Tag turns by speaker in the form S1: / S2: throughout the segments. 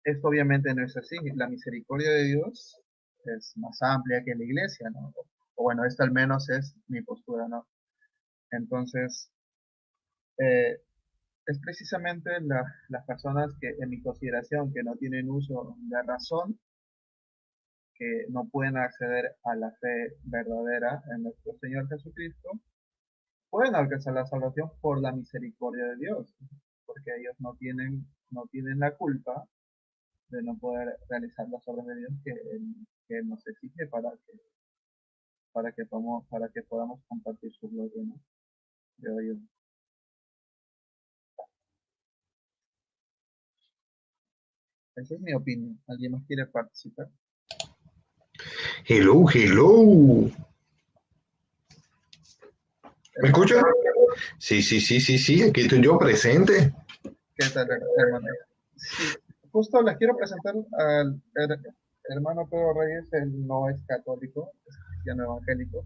S1: esto obviamente no es así. La misericordia de Dios es más amplia que la iglesia, ¿no? O bueno, esta al menos es mi postura, ¿no? Entonces, eh, es precisamente las personas que, en mi consideración, que no tienen uso de razón, que no pueden acceder a la fe verdadera en nuestro Señor Jesucristo, pueden alcanzar la salvación por la misericordia de Dios, porque ellos no tienen la culpa de no poder realizar las obras de Dios que Él nos exige para que podamos compartir su gloria, ¿no? Creo yo. Esa es mi opinión. ¿Alguien más quiere participar?
S2: Hello, hello. ¿Me
S1: Hermano,
S2: escucha? Sí, sí, sí, sí, sí, aquí estoy yo presente.
S1: ¿qué tal, hermano? Sí, justo les quiero presentar al hermano Pedro Reyes. Él no es católico, es cristiano evangélico.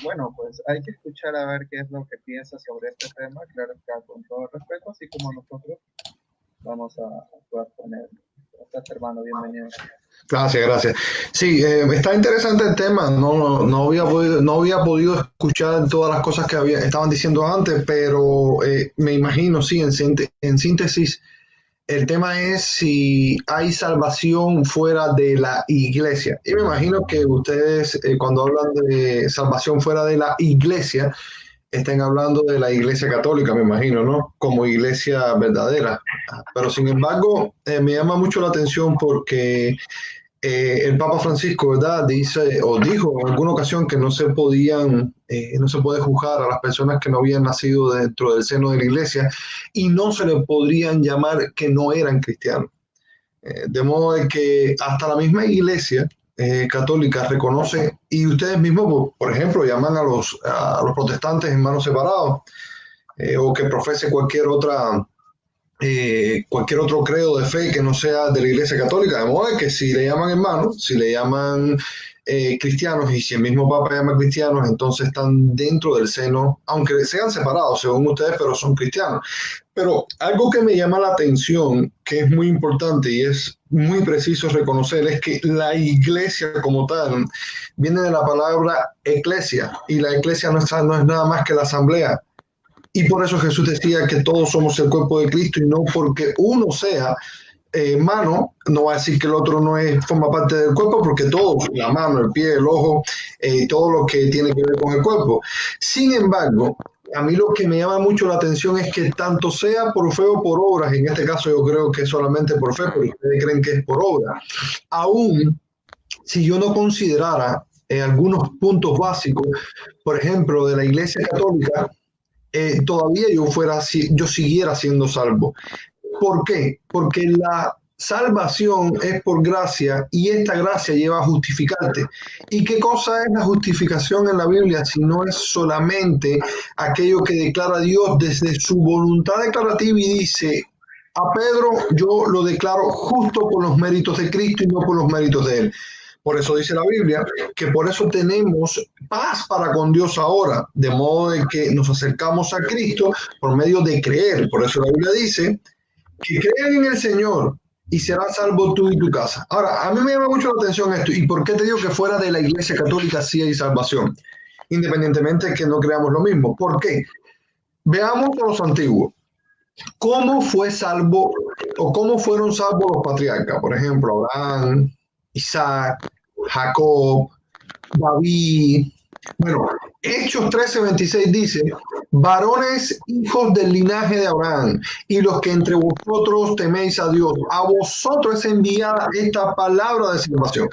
S1: Bueno, pues hay que escuchar a ver qué es lo que piensa sobre este tema, claro está, con todo respeto, así como nosotros vamos a actuar con él. ¿Cómo estás, hermano? Bienvenido.
S2: Gracias, gracias. Sí, está interesante el tema. No había podido escuchar todas las cosas que estaban diciendo antes, pero me imagino, sí, en síntesis, el tema es si hay salvación fuera de la iglesia. Y me imagino que ustedes, cuando hablan de salvación fuera de la iglesia, estén hablando de la iglesia católica, me imagino, ¿no? Como iglesia verdadera. Pero sin embargo, me llama mucho la atención porque el Papa Francisco, ¿verdad? Dice o dijo en alguna ocasión que no se puede juzgar a las personas que no habían nacido dentro del seno de la iglesia y no se le podrían llamar que no eran cristianos. De modo de que hasta la misma iglesia católica reconoce, y ustedes mismos, por ejemplo, llaman a los protestantes en manos separados, o que profese cualquier otro credo de fe que no sea de la Iglesia Católica, de modo que si le llaman hermanos, si le llaman cristianos y si el mismo Papa llama cristianos, entonces están dentro del seno, aunque sean separados según ustedes, pero son cristianos. Pero algo que me llama la atención, que es muy importante y es muy preciso reconocer, es que la iglesia como tal viene de la palabra eclesia, y la eclesia no es nada más que la asamblea. Y por eso Jesús decía que todos somos el cuerpo de Cristo y no porque uno sea mano, no va a decir que el otro no forma parte del cuerpo, porque todos, la mano, el pie, el ojo, todo lo que tiene que ver con el cuerpo. Sin embargo, a mí lo que me llama mucho la atención es que tanto sea por fe o por obras, en este caso yo creo que es solamente por fe, pero ustedes creen que es por obra, aún si yo no considerara algunos puntos básicos, por ejemplo, de la Iglesia Católica, todavía yo siguiera siendo salvo. ¿Por qué? Porque la salvación es por gracia y esta gracia lleva a justificarte. ¿Y qué cosa es la justificación en la Biblia si no es solamente aquello que declara Dios desde su voluntad declarativa y dice: a Pedro yo lo declaro justo por los méritos de Cristo y no por los méritos de él? Por eso dice la Biblia que por eso tenemos paz para con Dios ahora, de modo de que nos acercamos a Cristo por medio de creer. Por eso la Biblia dice que crean en el Señor y serás salvo tú y tu casa. Ahora, a mí me llama mucho la atención esto. ¿Y por qué te digo que fuera de la Iglesia Católica sí hay salvación? Independientemente de que no creamos lo mismo. ¿Por qué? Veamos a los antiguos. ¿Cómo fue salvo o cómo fueron salvos los patriarcas? Por ejemplo, Abraham, Isaac, Jacob, David. Bueno, Hechos 13:26 dice: varones hijos del linaje de Abraham, y los que entre vosotros teméis a Dios, a vosotros es enviada esta palabra de salvación.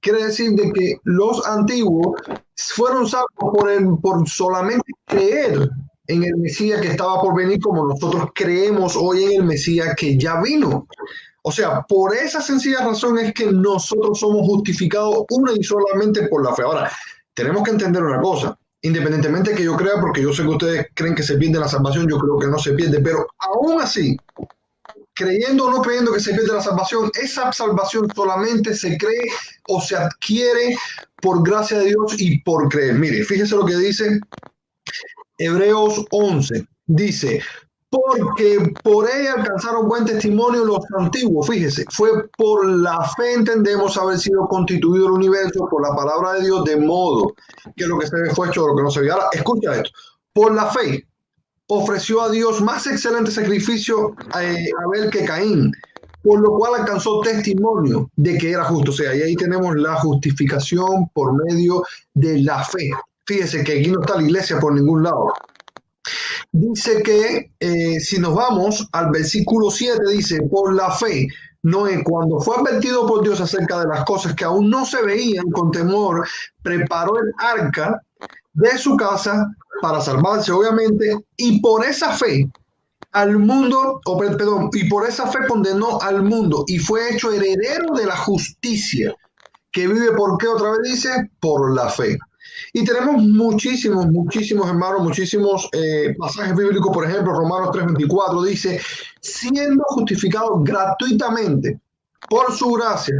S2: Quiere decir de que los antiguos fueron salvos por solamente creer en el Mesías que estaba por venir, como nosotros creemos hoy en el Mesías que ya vino. O sea, por esa sencilla razón es que nosotros somos justificados una y solamente por la fe. Ahora, tenemos que entender una cosa, independientemente de que yo crea, porque yo sé que ustedes creen que se pierde la salvación, yo creo que no se pierde, pero aún así, creyendo o no creyendo que se pierde la salvación, esa salvación solamente se cree o se adquiere por gracia de Dios y por creer. Mire, fíjese lo que dice Hebreos 11. Dice: porque por ella alcanzaron buen testimonio los antiguos. Fíjese, fue por la fe entendemos haber sido constituido el universo por la palabra de Dios, de modo que lo que se ve fue hecho de lo que no se ve. Ahora, escucha esto. Por la fe ofreció a Dios más excelente sacrificio a Abel que Caín, por lo cual alcanzó testimonio de que era justo. O sea, y ahí tenemos la justificación por medio de la fe. Fíjese que aquí no está la iglesia por ningún lado. Dice que si nos vamos al versículo 7, dice, por la fe, Noé, cuando fue advertido por Dios acerca de las cosas que aún no se veían con temor, preparó el arca de su casa para salvarse, obviamente, y por esa fe al mundo, perdón, y por esa fe condenó al mundo y fue hecho heredero de la justicia, que vive, ¿por qué otra vez dice? Por la fe. Y tenemos muchísimos hermanos, muchísimos pasajes bíblicos. Por ejemplo, Romanos 3:24 dice, siendo justificados gratuitamente por su gracia,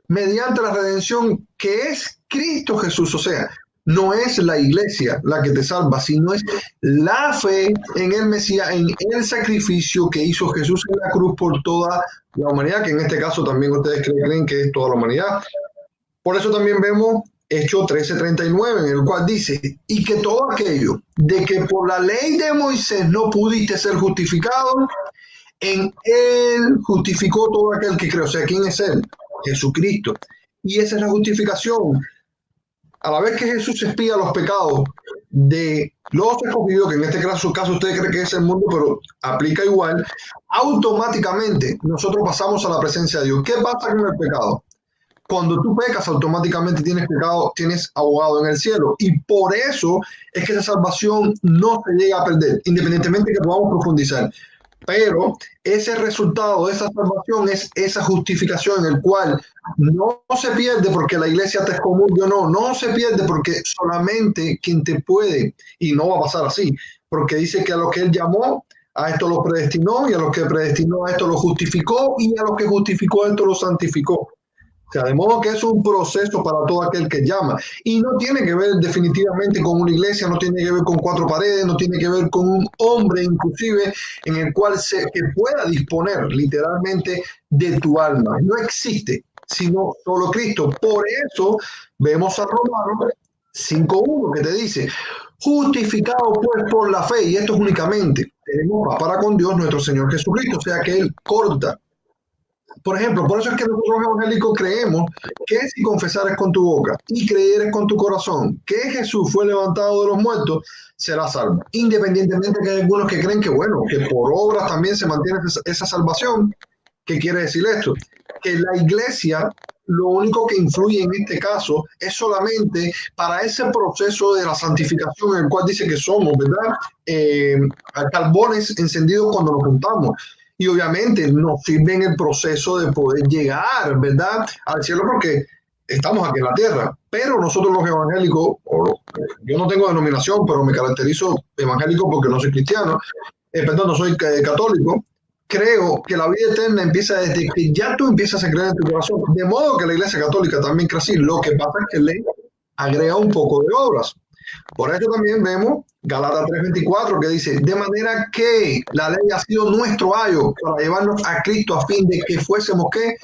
S2: mediante la redención que es Cristo Jesús. O sea, no es la iglesia la que te salva, sino es la fe en el Mesías, en el sacrificio que hizo Jesús en la cruz por toda la humanidad, que en este caso también ustedes creen que es toda la humanidad. Por eso también vemos Hechos 13:39, en el cual dice, y que todo aquello de que por la ley de Moisés no pudiste ser justificado, en él justificó todo aquel que cree. O sea, ¿quién es él? Jesucristo. Y esa es la justificación. A la vez que Jesús expía los pecados de los escogidos, que en este caso usted cree que es el mundo, pero aplica igual, automáticamente nosotros pasamos a la presencia de Dios. ¿Qué pasa con el pecado? Cuando tú pecas, automáticamente tienes pecado, tienes abogado en el cielo. Y por eso es que esa salvación no se llega a perder, independientemente de que podamos profundizar. Pero ese resultado de esa salvación es esa justificación en el cual no se pierde porque la iglesia te excomulgue o no, no se pierde porque solamente quien te puede, y no va a pasar así, porque dice que a los que él llamó, a esto los predestinó, y a los que predestinó, a esto los justificó, y a los que justificó, a esto los santificó. O sea, de modo que es un proceso para todo aquel que llama. Y no tiene que ver definitivamente con una iglesia, no tiene que ver con cuatro paredes, no tiene que ver con un hombre inclusive en el cual que pueda disponer literalmente de tu alma. No existe, sino solo Cristo. Por eso vemos a Romanos 5:1 que te dice, justificado pues por la fe, y esto es únicamente, tenemos paz para con Dios nuestro Señor Jesucristo, o sea que Él corta. Por ejemplo, por eso es que nosotros los evangélicos creemos que si confesares con tu boca y creyeres con tu corazón que Jesús fue levantado de los muertos, serás salvo. Independientemente que hay algunos que creen que, bueno, que por obras también se mantiene esa salvación. ¿Qué quiere decir esto? Que la iglesia lo único que influye en este caso es solamente para ese proceso de la santificación en el cual dice que somos, ¿verdad? Carbones encendidos cuando nos juntamos. Y obviamente nos sirve en el proceso de poder llegar, ¿verdad? Al cielo porque estamos aquí en la tierra. Pero nosotros los evangélicos, yo no tengo denominación, pero me caracterizo evangélico porque no soy cristiano, perdón, no soy católico. Creo que la vida eterna empieza desde que ya tú empiezas a creer en tu corazón. De modo que la Iglesia Católica también cree así. Lo que pasa es que le agrega un poco de obras. Por eso también vemos Galatas 3:24 que dice, de manera que la ley ha sido nuestro ayo para llevarnos a Cristo a fin de que fuésemos ¿qué?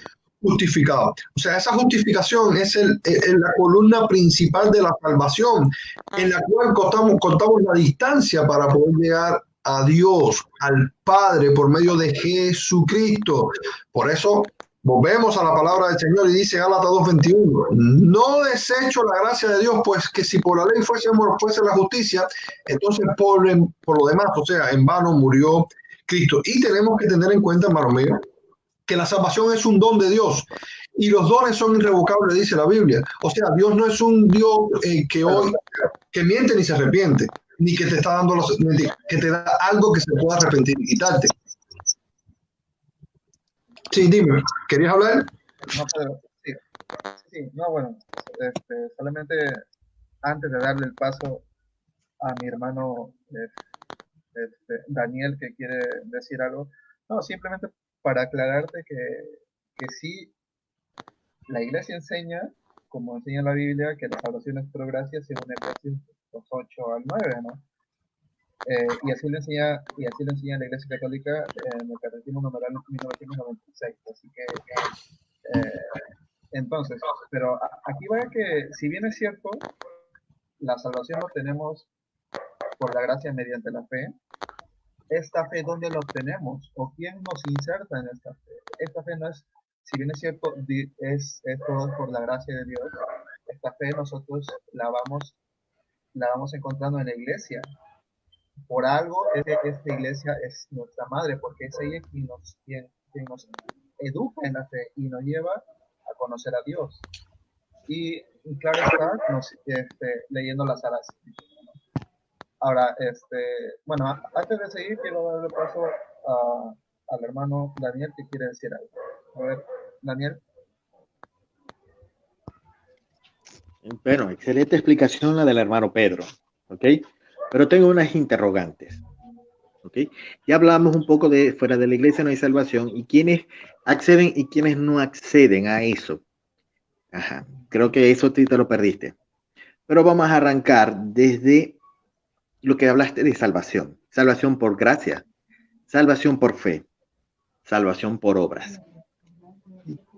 S2: Justificados. O sea, esa justificación es la columna principal de la salvación, en la cual contamos la distancia para poder llegar a Dios, al Padre, por medio de Jesucristo. Por eso volvemos a la palabra del Señor y dice Gálatas 2:21, no desecho la gracia de Dios, pues que si por la ley fuese la justicia, entonces por lo demás, o sea, en vano murió Cristo. Y tenemos que tener en cuenta, hermano mío, que la salvación es un don de Dios y los dones son irrevocables, dice la Biblia. O sea, Dios no es un Dios que hoy que miente ni se arrepiente, ni que te está dando que te da algo que se pueda arrepentir y quitarte. Sí, dime, ¿querías hablar?
S1: No, pero sí, sí, no, bueno, solamente antes de darle el paso a mi hermano Daniel que quiere decir algo, no, simplemente para aclararte que sí, la iglesia enseña, como enseña la Biblia, que la salvación es por gracia según Efesios 8 al 9, ¿no? Y así lo enseña la Iglesia Católica en el Catecismo Numeral 1996. Así que, entonces, pero aquí va que, si bien es cierto, la salvación la obtenemos por la gracia mediante la fe. ¿Esta fe dónde la obtenemos? ¿O quién nos inserta en esta fe? Esta fe no es, si bien es cierto, es todo por la gracia de Dios. Esta fe nosotros la vamos encontrando en la iglesia. Por algo, esta iglesia es nuestra madre, porque es ella quien nos educa en la fe y nos lleva a conocer a Dios. Y claro está, leyendo las alas. Ahora, bueno, antes de seguir, quiero darle paso al hermano Daniel que quiere decir algo. A ver, Daniel.
S3: Bueno, excelente explicación la del hermano Pedro, ¿ok? Pero tengo unas interrogantes, ¿ok? Ya hablamos un poco de fuera de la iglesia no hay salvación y quiénes acceden y quiénes no acceden a eso. Ajá, creo que eso te lo perdiste. Pero vamos a arrancar desde lo que hablaste de salvación. Salvación por gracia, salvación por fe, salvación por obras.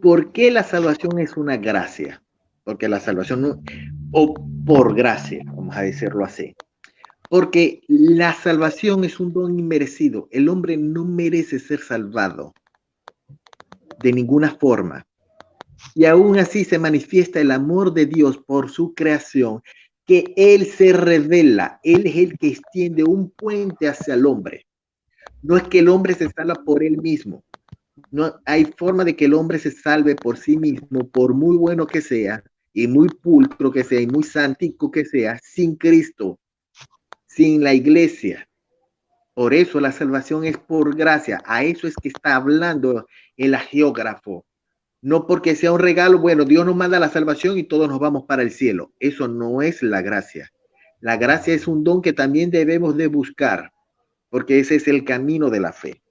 S3: ¿Por qué la salvación es una gracia? Porque la salvación no, o por gracia, vamos a decirlo así. Porque la salvación es un don inmerecido. El hombre no merece ser salvado de ninguna forma. Y aún así se manifiesta el amor de Dios por su creación, que Él se revela. Él es el que extiende un puente hacia el hombre. No es que el hombre se salva por él mismo. No hay forma de que el hombre se salve por sí mismo, por muy bueno que sea, y muy pulcro que sea, y muy santico que sea, sin Cristo, sin la iglesia. Por eso la salvación es por gracia. A eso es que está hablando el agiógrafo. No porque sea un regalo, bueno, Dios nos manda la salvación y todos nos vamos para el cielo. Eso no es la gracia. La gracia es un don que también debemos de buscar, porque ese es el camino de la fe.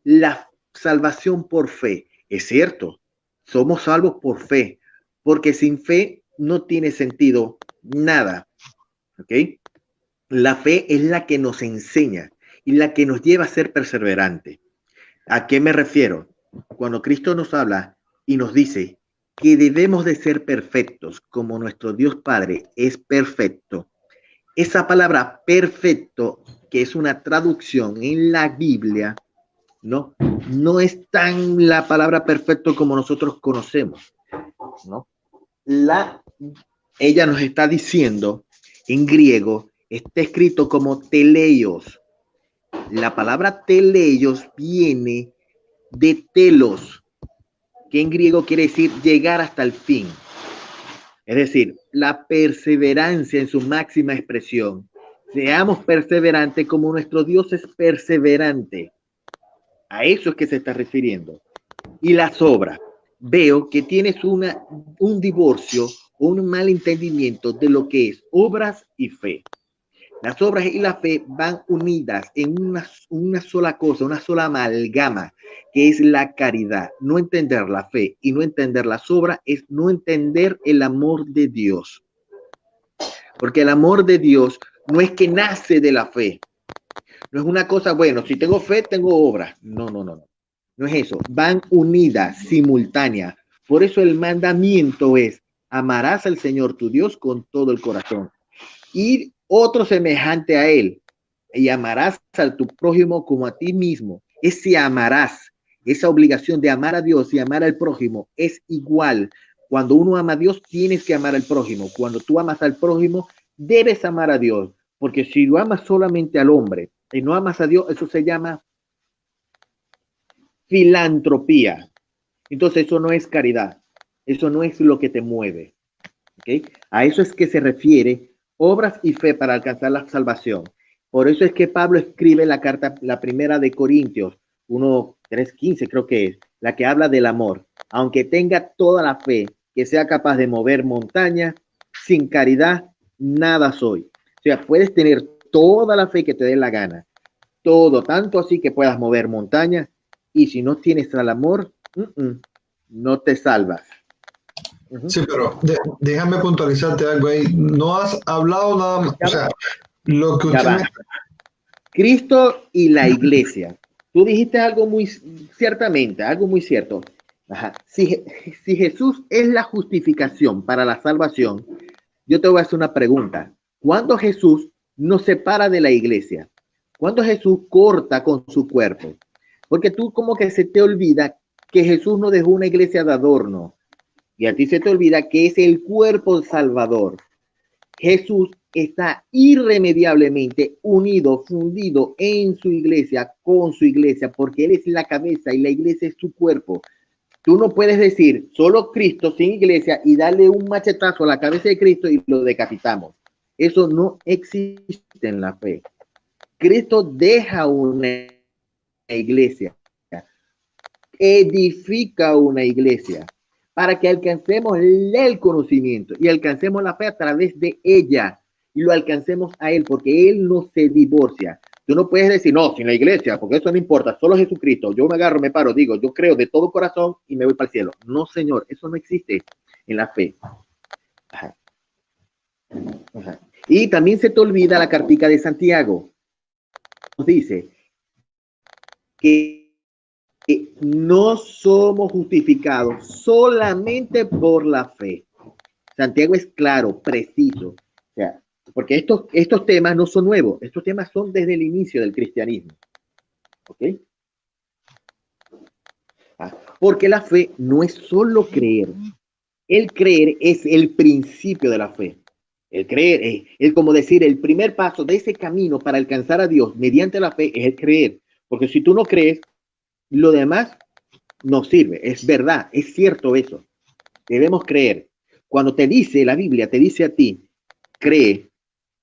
S3: La salvación por fe, es cierto, somos salvos por fe, porque sin fe no tiene sentido nada, ¿ok? La fe es la que nos enseña y la que nos lleva a ser perseverante. ¿A qué me refiero? Cuando Cristo nos habla y nos dice que debemos de ser perfectos como nuestro Dios Padre es perfecto, esa palabra perfecto, que es una traducción en la Biblia, ¿no? No es tan la palabra perfecto como nosotros conocemos, ¿no? Ella nos está diciendo en griego, está escrito como teleios. La palabra teleios viene de telos, que en griego quiere decir llegar hasta el fin. Es decir, la perseverancia en su máxima expresión. Seamos perseverantes como nuestro Dios es perseverante. A eso es que se está refiriendo. Y las obras. Veo que tienes un divorcio o un mal entendimiento de lo que es obras y fe. Las obras y la fe van unidas en una sola cosa, una sola amalgama, que es la caridad. No entender la fe y no entender las obras es no entender el amor de Dios. Porque el amor de Dios no es que nace de la fe. No es una cosa, bueno, si tengo fe, tengo obras. No, no, no, no. No es eso. Van unidas, simultáneas. Por eso el mandamiento es, amarás al Señor tu Dios con todo el corazón. Y otro semejante a él. Y amarás a tu prójimo como a ti mismo. Ese amarás, esa obligación de amar a Dios y amar al prójimo es igual. Cuando uno ama a Dios, tienes que amar al prójimo. Cuando tú amas al prójimo, debes amar a Dios. Porque si lo amas solamente al hombre y no amas a Dios, eso se llama filantropía. Entonces eso no es caridad. Eso no es lo que te mueve. ¿Okay? A eso es que se refiere obras y fe para alcanzar la salvación. Por eso es que Pablo escribe la carta, la primera de Corintios 1:3-15 creo que es, la que habla del amor. Aunque tenga toda la fe, que sea capaz de mover montañas, sin caridad, nada soy. O sea, puedes tener toda la fe que te dé la gana, todo, tanto así que puedas mover montañas, y si no tienes el amor, no te salvas.
S2: Sí, pero déjame puntualizarte algo ahí. No has hablado nada más. O sea, lo que usted
S3: Cristo y la iglesia. Tú dijiste algo muy ciertamente, algo muy cierto. Ajá. Si Jesús es la justificación para la salvación, yo te voy a hacer una pregunta. ¿Cuándo Jesús nos separa de la iglesia? ¿Cuándo Jesús corta con su cuerpo? Porque tú como que se te olvida que Jesús no dejó una iglesia de adorno. Y a ti se te olvida que es el cuerpo salvador. Jesús está irremediablemente unido, fundido en su iglesia, con su iglesia, porque Él es la cabeza y la iglesia es su cuerpo. Tú no puedes decir solo Cristo sin iglesia y darle un machetazo a la cabeza de Cristo y lo decapitamos. Eso no existe en la fe. Cristo deja una iglesia, edifica una iglesia para que alcancemos el conocimiento y alcancemos la fe a través de ella y lo alcancemos a Él, porque Él no se divorcia. Tú no puedes decir, no, sin la iglesia, porque eso no importa, solo Jesucristo. Yo me agarro, me paro, digo, yo creo de todo corazón y me voy para el cielo. No, Señor, eso no existe en la fe. Ajá. Ajá. Y también se te olvida la cartica de Santiago. Nos dice que no somos justificados solamente por la fe. Santiago es claro, preciso. O sea, porque estos temas no son nuevos, estos temas son desde el inicio del cristianismo. ¿Ok? Porque la fe no es solo creer. El creer es el principio de la fe. El creer es como decir, el primer paso de ese camino para alcanzar a Dios mediante la fe es el creer. Porque si tú no crees, lo demás no sirve. Es verdad, es cierto eso. Debemos creer. Cuando te dice la Biblia, te dice a ti, cree,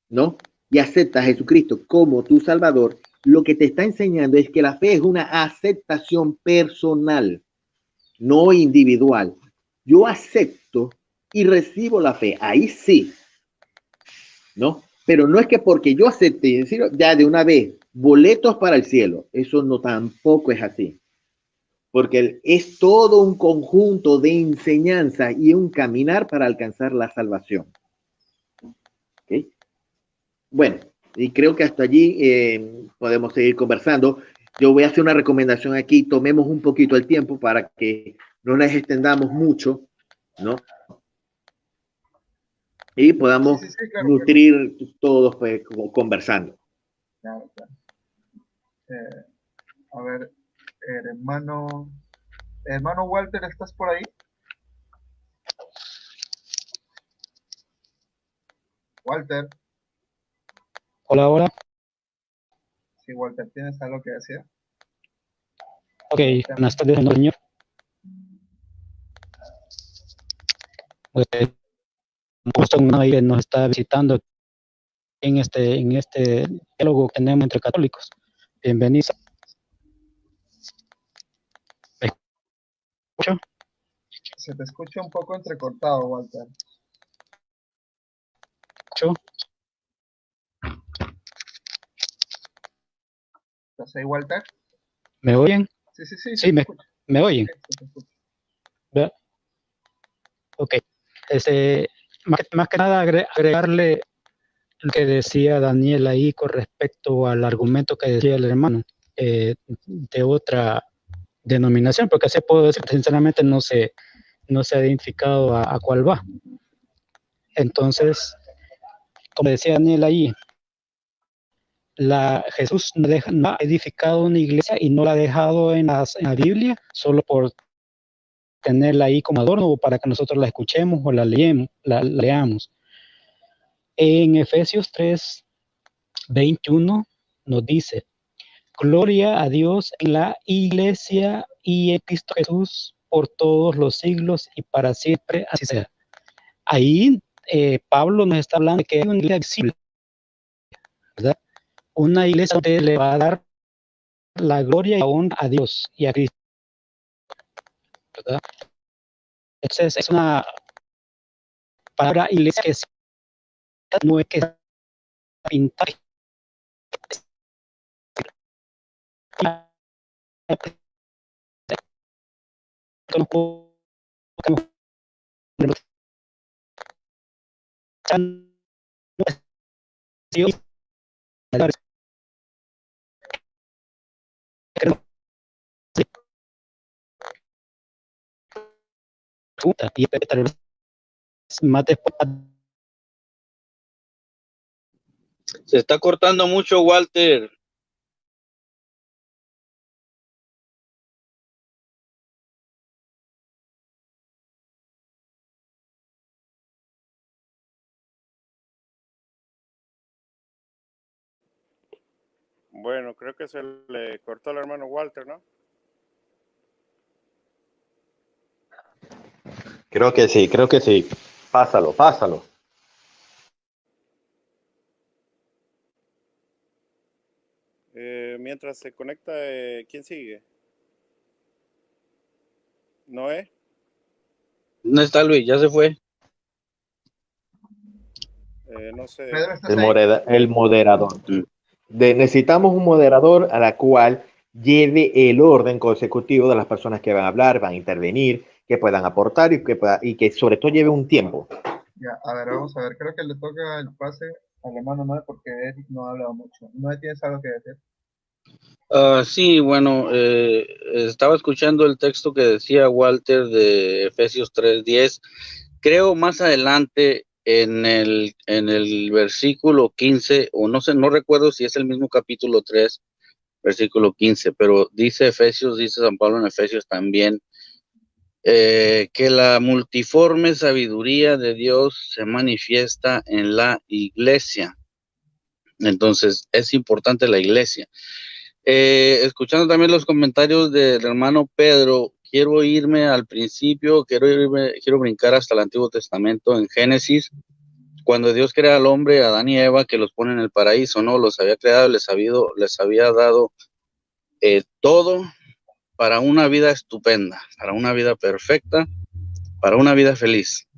S3: ¿no? Y acepta a Jesucristo como tu Salvador, lo que te está enseñando es que la fe es una aceptación personal, no individual. Yo acepto y recibo la fe, ahí sí, ¿no? Pero no es que porque yo acepte, decir, ya de una vez, boletos para el cielo, eso no tampoco es así. Porque es todo un conjunto de enseñanza y un caminar para alcanzar la salvación. ¿Okay? Bueno, y creo que hasta allí podemos seguir conversando. Yo voy a hacer una recomendación aquí, tomemos un poquito el tiempo para que no les extendamos mucho, ¿no? Y podamos
S1: Sí, claro,
S3: nutrir todos pues, conversando.
S1: claro, claro. A ver, hermano Walter, ¿estás por ahí? Walter,
S4: Hola, hola.
S1: sí, Walter, ¿tienes algo que decir?
S4: Ok, buenas tardes, señor. Pues, justo que nos está visitando en este diálogo que tenemos entre católicos. Bienvenido. ¿Me escucho?
S1: Se te escucha un poco entrecortado, Walter.
S4: ¿Escucho?
S1: ¿Estás ahí, Walter?
S4: ¿Me oyen?
S1: Sí,
S4: Sí, me oyen.
S1: Sí, se te escucha.
S4: ¿Verdad? Ok. Más que nada agregarle lo que decía Daniel ahí con respecto al argumento que decía el hermano de otra denominación, porque así puedo decir que sinceramente no se ha identificado a cuál va. Entonces, como decía Daniel ahí, Jesús no ha edificado una iglesia y no la ha dejado en la Biblia solo por tenerla ahí como adorno o para que nosotros la escuchemos o la leamos. En Efesios 3:21 nos dice: gloria a Dios en la iglesia y en Cristo Jesús por todos los siglos y para siempre, así sea. Ahí Pablo nos está hablando de que es una iglesia visible, ¿verdad? Una iglesia donde le va a dar la gloria y la honra a Dios y a Cristo, ¿verdad? Entonces es una palabra iglesia que no es que pintar, pregunta, y tal vez más después.
S5: Se está cortando mucho, Walter.
S6: Bueno, creo que se le cortó al hermano Walter, ¿no?
S3: Creo que sí, creo que sí. Pásalo, pásalo.
S6: Mientras se conecta, ¿quién sigue? ¿Noé?
S5: ¿Dónde está Luis? Ya se fue.
S6: No sé.
S1: Pedro, ¿estás ahí?
S3: El moderador.
S5: Mm.
S3: Necesitamos un moderador a la cual lleve el orden consecutivo de las personas que van a hablar, van a intervenir, que puedan aportar y que sobre todo lleve un tiempo.
S1: Ya, a ver, vamos a ver. Creo que le toca el pase al hermano Noé porque Eric no ha hablado mucho. ¿Noé tienes algo que decir?
S5: Sí, bueno, estaba escuchando el texto que decía Walter de Efesios 3:10. Creo más adelante en el versículo 15, o no sé, no recuerdo si es el mismo capítulo 3, versículo 15, pero dice Efesios, dice San Pablo en Efesios también, que la multiforme sabiduría de Dios se manifiesta en la iglesia. Entonces, es importante la iglesia. Escuchando también los comentarios del hermano Pedro, quiero irme al principio, quiero brincar hasta el Antiguo Testamento en Génesis, cuando Dios crea al hombre, a Adán y Eva, que los pone en el paraíso, ¿no? Los había creado, les había dado todo para una vida estupenda, para una vida perfecta, para una vida feliz.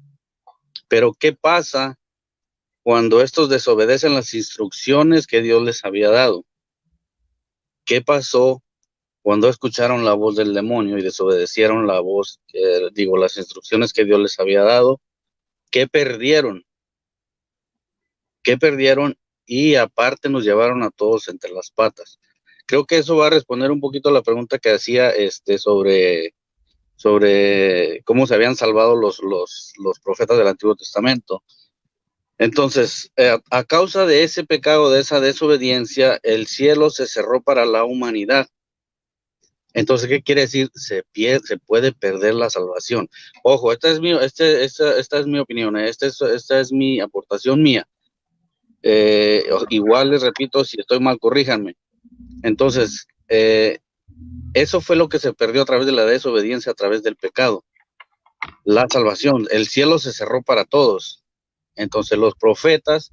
S5: Pero ¿qué pasa cuando estos desobedecen las instrucciones que Dios les había dado? ¿Qué pasó cuando escucharon la voz del demonio y desobedecieron la voz, las instrucciones que Dios les había dado? ¿Qué perdieron? ¿Qué perdieron? Y aparte nos llevaron a todos entre las patas. Creo que eso va a responder un poquito a la pregunta que hacía sobre cómo se habían salvado los profetas del Antiguo Testamento. Entonces, a causa de ese pecado, de esa desobediencia, el cielo se cerró para la humanidad. Entonces, ¿qué quiere decir? Se puede perder la salvación. Ojo, esta es mi opinión, esta es mi aportación mía. Igual les repito, si estoy mal, corríjanme. Entonces, eso fue lo que se perdió a través de la desobediencia, a través del pecado. La salvación, el cielo se cerró para todos. Entonces, los profetas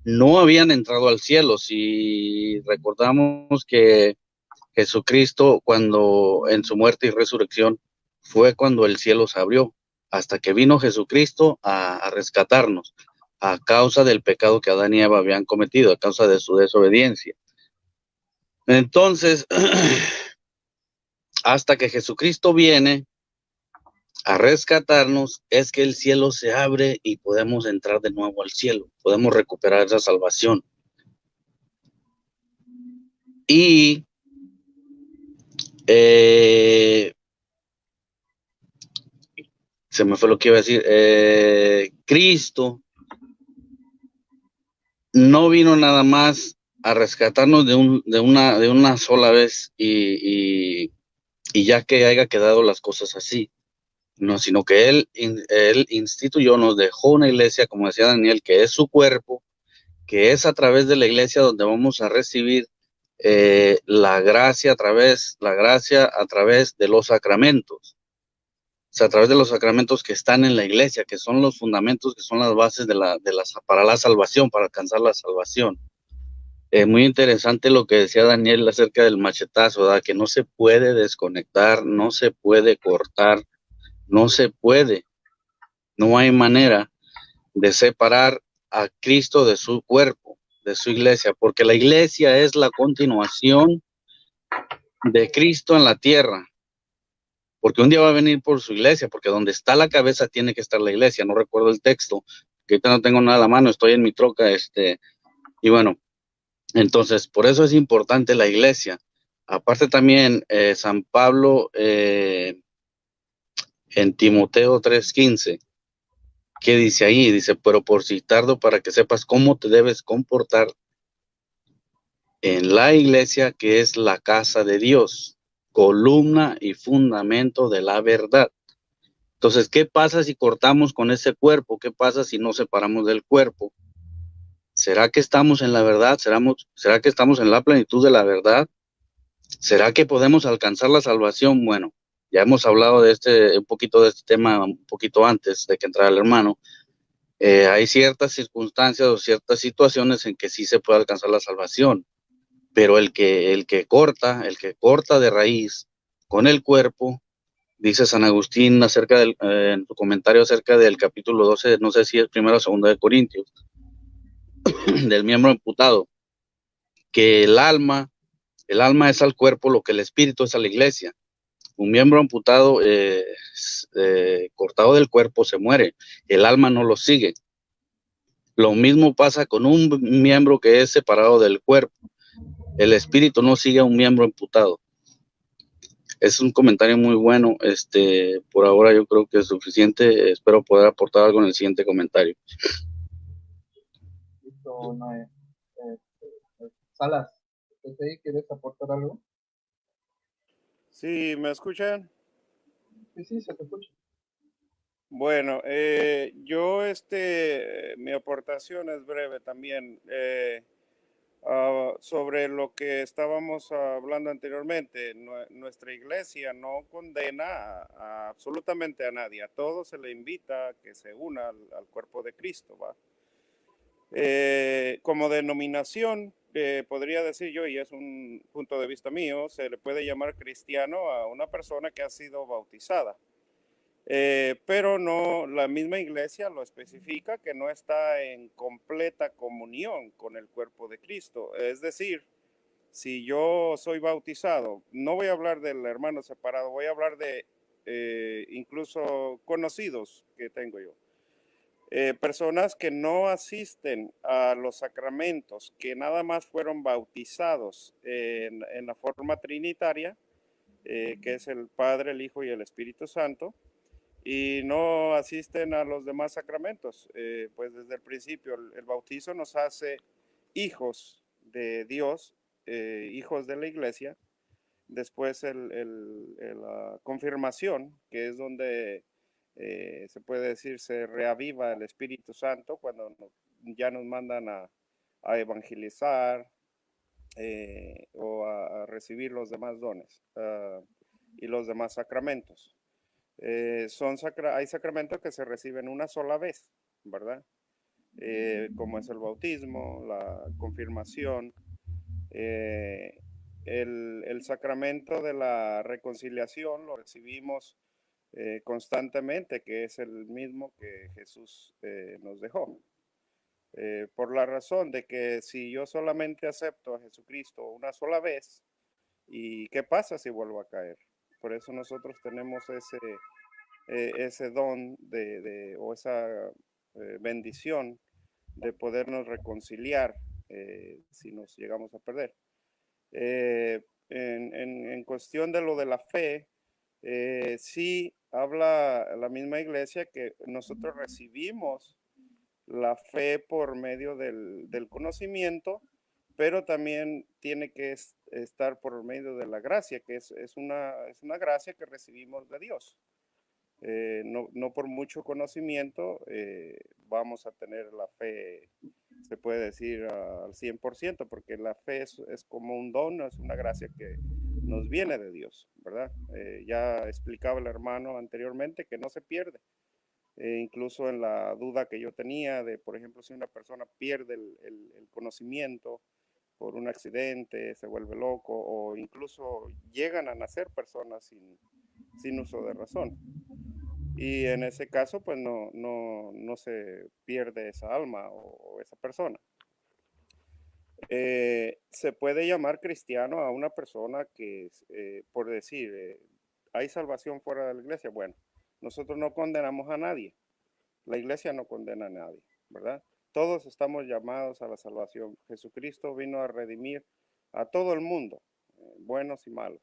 S5: no habían entrado al cielo. Si recordamos que Jesucristo, cuando en su muerte y resurrección, fue cuando el cielo se abrió, hasta que vino Jesucristo a rescatarnos a causa del pecado que Adán y Eva habían cometido, a causa de su desobediencia. Entonces, hasta que Jesucristo viene a rescatarnos, es que el cielo se abre y podemos entrar de nuevo al cielo, podemos recuperar esa salvación. Y se me fue lo que iba a decir. Cristo no vino nada más a rescatarnos de una sola vez y ya que haya quedado las cosas así, no, sino que él instituyó, nos dejó una iglesia, como decía Daniel, que es su cuerpo, que es a través de la iglesia donde vamos a recibir la gracia a través de los sacramentos. O sea, a través de los sacramentos que están en la iglesia, que son los fundamentos, que son las bases para la salvación, para alcanzar la salvación. Muy interesante lo que decía Daniel acerca del machetazo, ¿verdad? Que no se puede desconectar, no se puede cortar, no se puede, no hay manera de separar a Cristo de su cuerpo, de su iglesia, porque la iglesia es la continuación de Cristo en la tierra. Porque un día va a venir por su iglesia, porque donde está la cabeza tiene que estar la iglesia. No recuerdo el texto, que ahorita no tengo nada a la mano, estoy en mi troca, y bueno, entonces por eso es importante la iglesia. Aparte también San Pablo en Timoteo 3:15. ¿Qué dice ahí? Dice, pero por si tardo para que sepas cómo te debes comportar en la iglesia, que es la casa de Dios, columna y fundamento de la verdad. Entonces, ¿qué pasa si cortamos con ese cuerpo? ¿Qué pasa si nos separamos del cuerpo? ¿Será que estamos en la verdad? ¿Será que estamos en la plenitud de la verdad? ¿Será que podemos alcanzar la salvación? Bueno, ya hemos hablado de un poquito de este tema un poquito antes de que entrara el hermano. Hay ciertas circunstancias o ciertas situaciones en que sí se puede alcanzar la salvación, pero el que corta de raíz con el cuerpo, dice San Agustín en tu comentario acerca del capítulo 12, no sé si es primero o segundo de Corintios, del miembro amputado, que el alma es al cuerpo lo que el espíritu es a la iglesia. Un miembro amputado, cortado del cuerpo, se muere, el alma no lo sigue. Lo mismo pasa con un miembro que es separado del cuerpo. El espíritu no sigue a un miembro amputado. Es un comentario muy bueno. Por ahora yo creo que es suficiente. Espero poder aportar algo en el siguiente comentario.
S1: Listo, Noé. Salas, ¿usted ahí quieres aportar algo?
S6: Sí, ¿me escuchan?
S1: Sí, se te escucha.
S6: Bueno, yo, mi aportación es breve también. Sobre lo que estábamos hablando anteriormente, nuestra iglesia no condena absolutamente a nadie, a todos se le invita a que se una al cuerpo de Cristo, ¿va? Como denominación, podría decir yo, y es un punto de vista mío, se le puede llamar cristiano a una persona que ha sido bautizada. Pero no, la misma iglesia lo especifica que no está en completa comunión con el cuerpo de Cristo. Es decir, si yo soy bautizado, no voy a hablar del hermano separado, voy a hablar de incluso conocidos que tengo yo. Personas que no asisten a los sacramentos, que nada más fueron bautizados en la forma trinitaria, que es el Padre, el Hijo y el Espíritu Santo, y no asisten a los demás sacramentos. Pues desde el principio el bautizo nos hace hijos de Dios, hijos de la iglesia. Después la confirmación, que es donde se puede decir se reaviva el Espíritu Santo cuando ya nos mandan a evangelizar o a recibir los demás dones y los demás sacramentos. Hay sacramentos que se reciben una sola vez, ¿verdad? Como es el bautismo, la confirmación, el sacramento de la reconciliación lo recibimos constantemente, que es el mismo que Jesús nos dejó. Por la razón de que si yo solamente acepto a Jesucristo una sola vez, ¿y qué pasa si vuelvo a caer? Por eso nosotros tenemos ese don o esa bendición de podernos reconciliar si nos llegamos a perder. En cuestión de lo de la fe, sí habla la misma iglesia que nosotros recibimos la fe por medio del conocimiento, pero también tiene que estar por medio de la gracia, que es una gracia que recibimos de Dios. No por mucho conocimiento vamos a tener la fe, se puede decir, al 100%, porque la fe es como un don, es una gracia que nos viene de Dios, ¿verdad? Ya explicaba el hermano anteriormente que no se pierde. Incluso en la duda que yo tenía de, por ejemplo, si una persona pierde el conocimiento por un accidente, se vuelve loco, o incluso llegan a nacer personas sin uso de razón. Y en ese caso, pues no se pierde esa alma o esa persona. Se puede llamar cristiano a una persona que, por decir, hay salvación fuera de la iglesia. Bueno, nosotros no condenamos a nadie. La iglesia no condena a nadie, ¿verdad? Todos estamos llamados a la salvación. Jesucristo vino a redimir a todo el mundo, buenos y malos.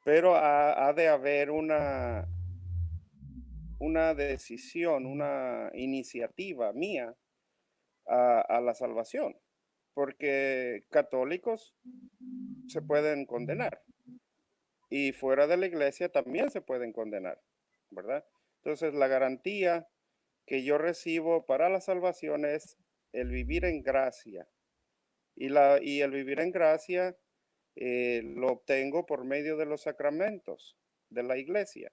S6: Pero ha de haber una una decisión, una iniciativa mía a la salvación, porque católicos se pueden condenar y fuera de la iglesia también se pueden condenar, ¿verdad? Entonces la garantía que yo recibo para la salvación es el vivir en gracia y el vivir en gracia lo obtengo por medio de los sacramentos de la iglesia.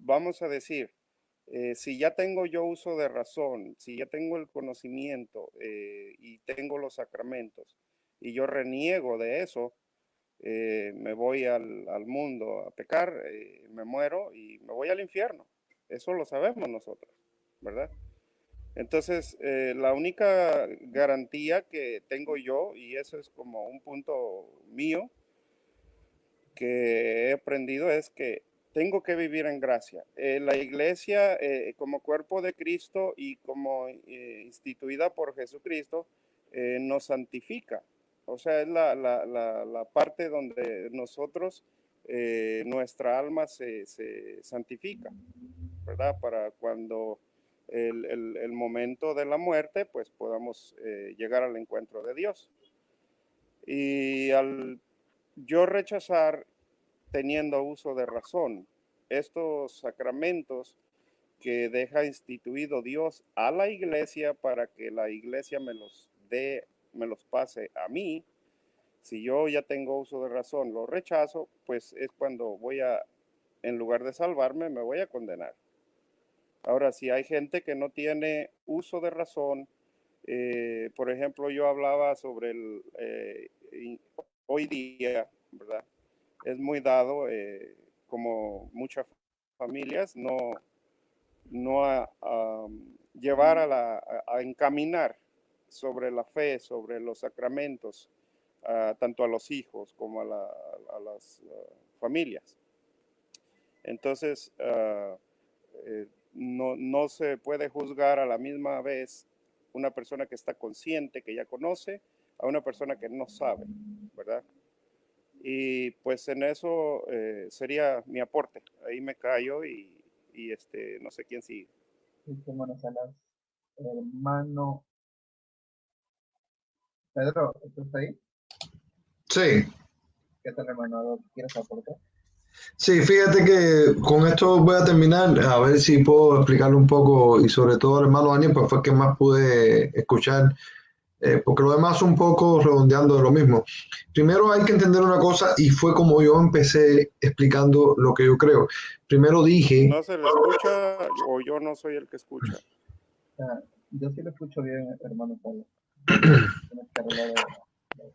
S6: Vamos a decir, si ya tengo yo uso de razón, si ya tengo el conocimiento y tengo los sacramentos y yo reniego de eso, me voy al mundo a pecar, me muero y me voy al infierno. Eso lo sabemos nosotros, ¿verdad? Entonces, la única garantía que tengo yo, y eso es como un punto mío que he aprendido, es que tengo que vivir en gracia. La iglesia, como cuerpo de Cristo y como instituida por Jesucristo, nos santifica. O sea, es la parte donde nosotros, nuestra alma se santifica, ¿verdad? Para cuando el momento de la muerte, pues podamos llegar al encuentro de Dios. Y al yo rechazar, teniendo uso de razón, estos sacramentos que deja instituido Dios a la iglesia para que la iglesia me los dé, me los pase a mí, si yo ya tengo uso de razón, lo rechazo, pues es cuando voy a, en lugar de salvarme, me voy a condenar. Ahora, si hay gente que no tiene uso de razón, por ejemplo, yo hablaba sobre hoy día, ¿verdad? Es muy dado, como muchas familias, no a llevar a encaminar sobre la fe, sobre los sacramentos, tanto a los hijos como a las familias. Entonces, no se puede juzgar a la misma vez una persona que está consciente, que ya conoce, a una persona que no sabe, ¿verdad? Y pues en eso sería mi aporte. Ahí me callo y no sé quién sigue.
S1: Hermano Pedro, ¿estás ahí?
S2: Sí.
S1: ¿Qué tal, hermano? ¿Quieres aportar?
S2: Sí, fíjate que con esto voy a terminar, a ver si puedo explicarle un poco, y sobre todo al hermano Daniel, pues fue el que más pude escuchar, porque lo demás un poco redondeando de lo mismo. Primero hay que entender una cosa, y fue como yo empecé explicando lo que yo creo. Primero dije...
S6: ¿No se le escucha o yo no soy el que escucha?
S1: Yo sí lo escucho bien, hermano Pablo.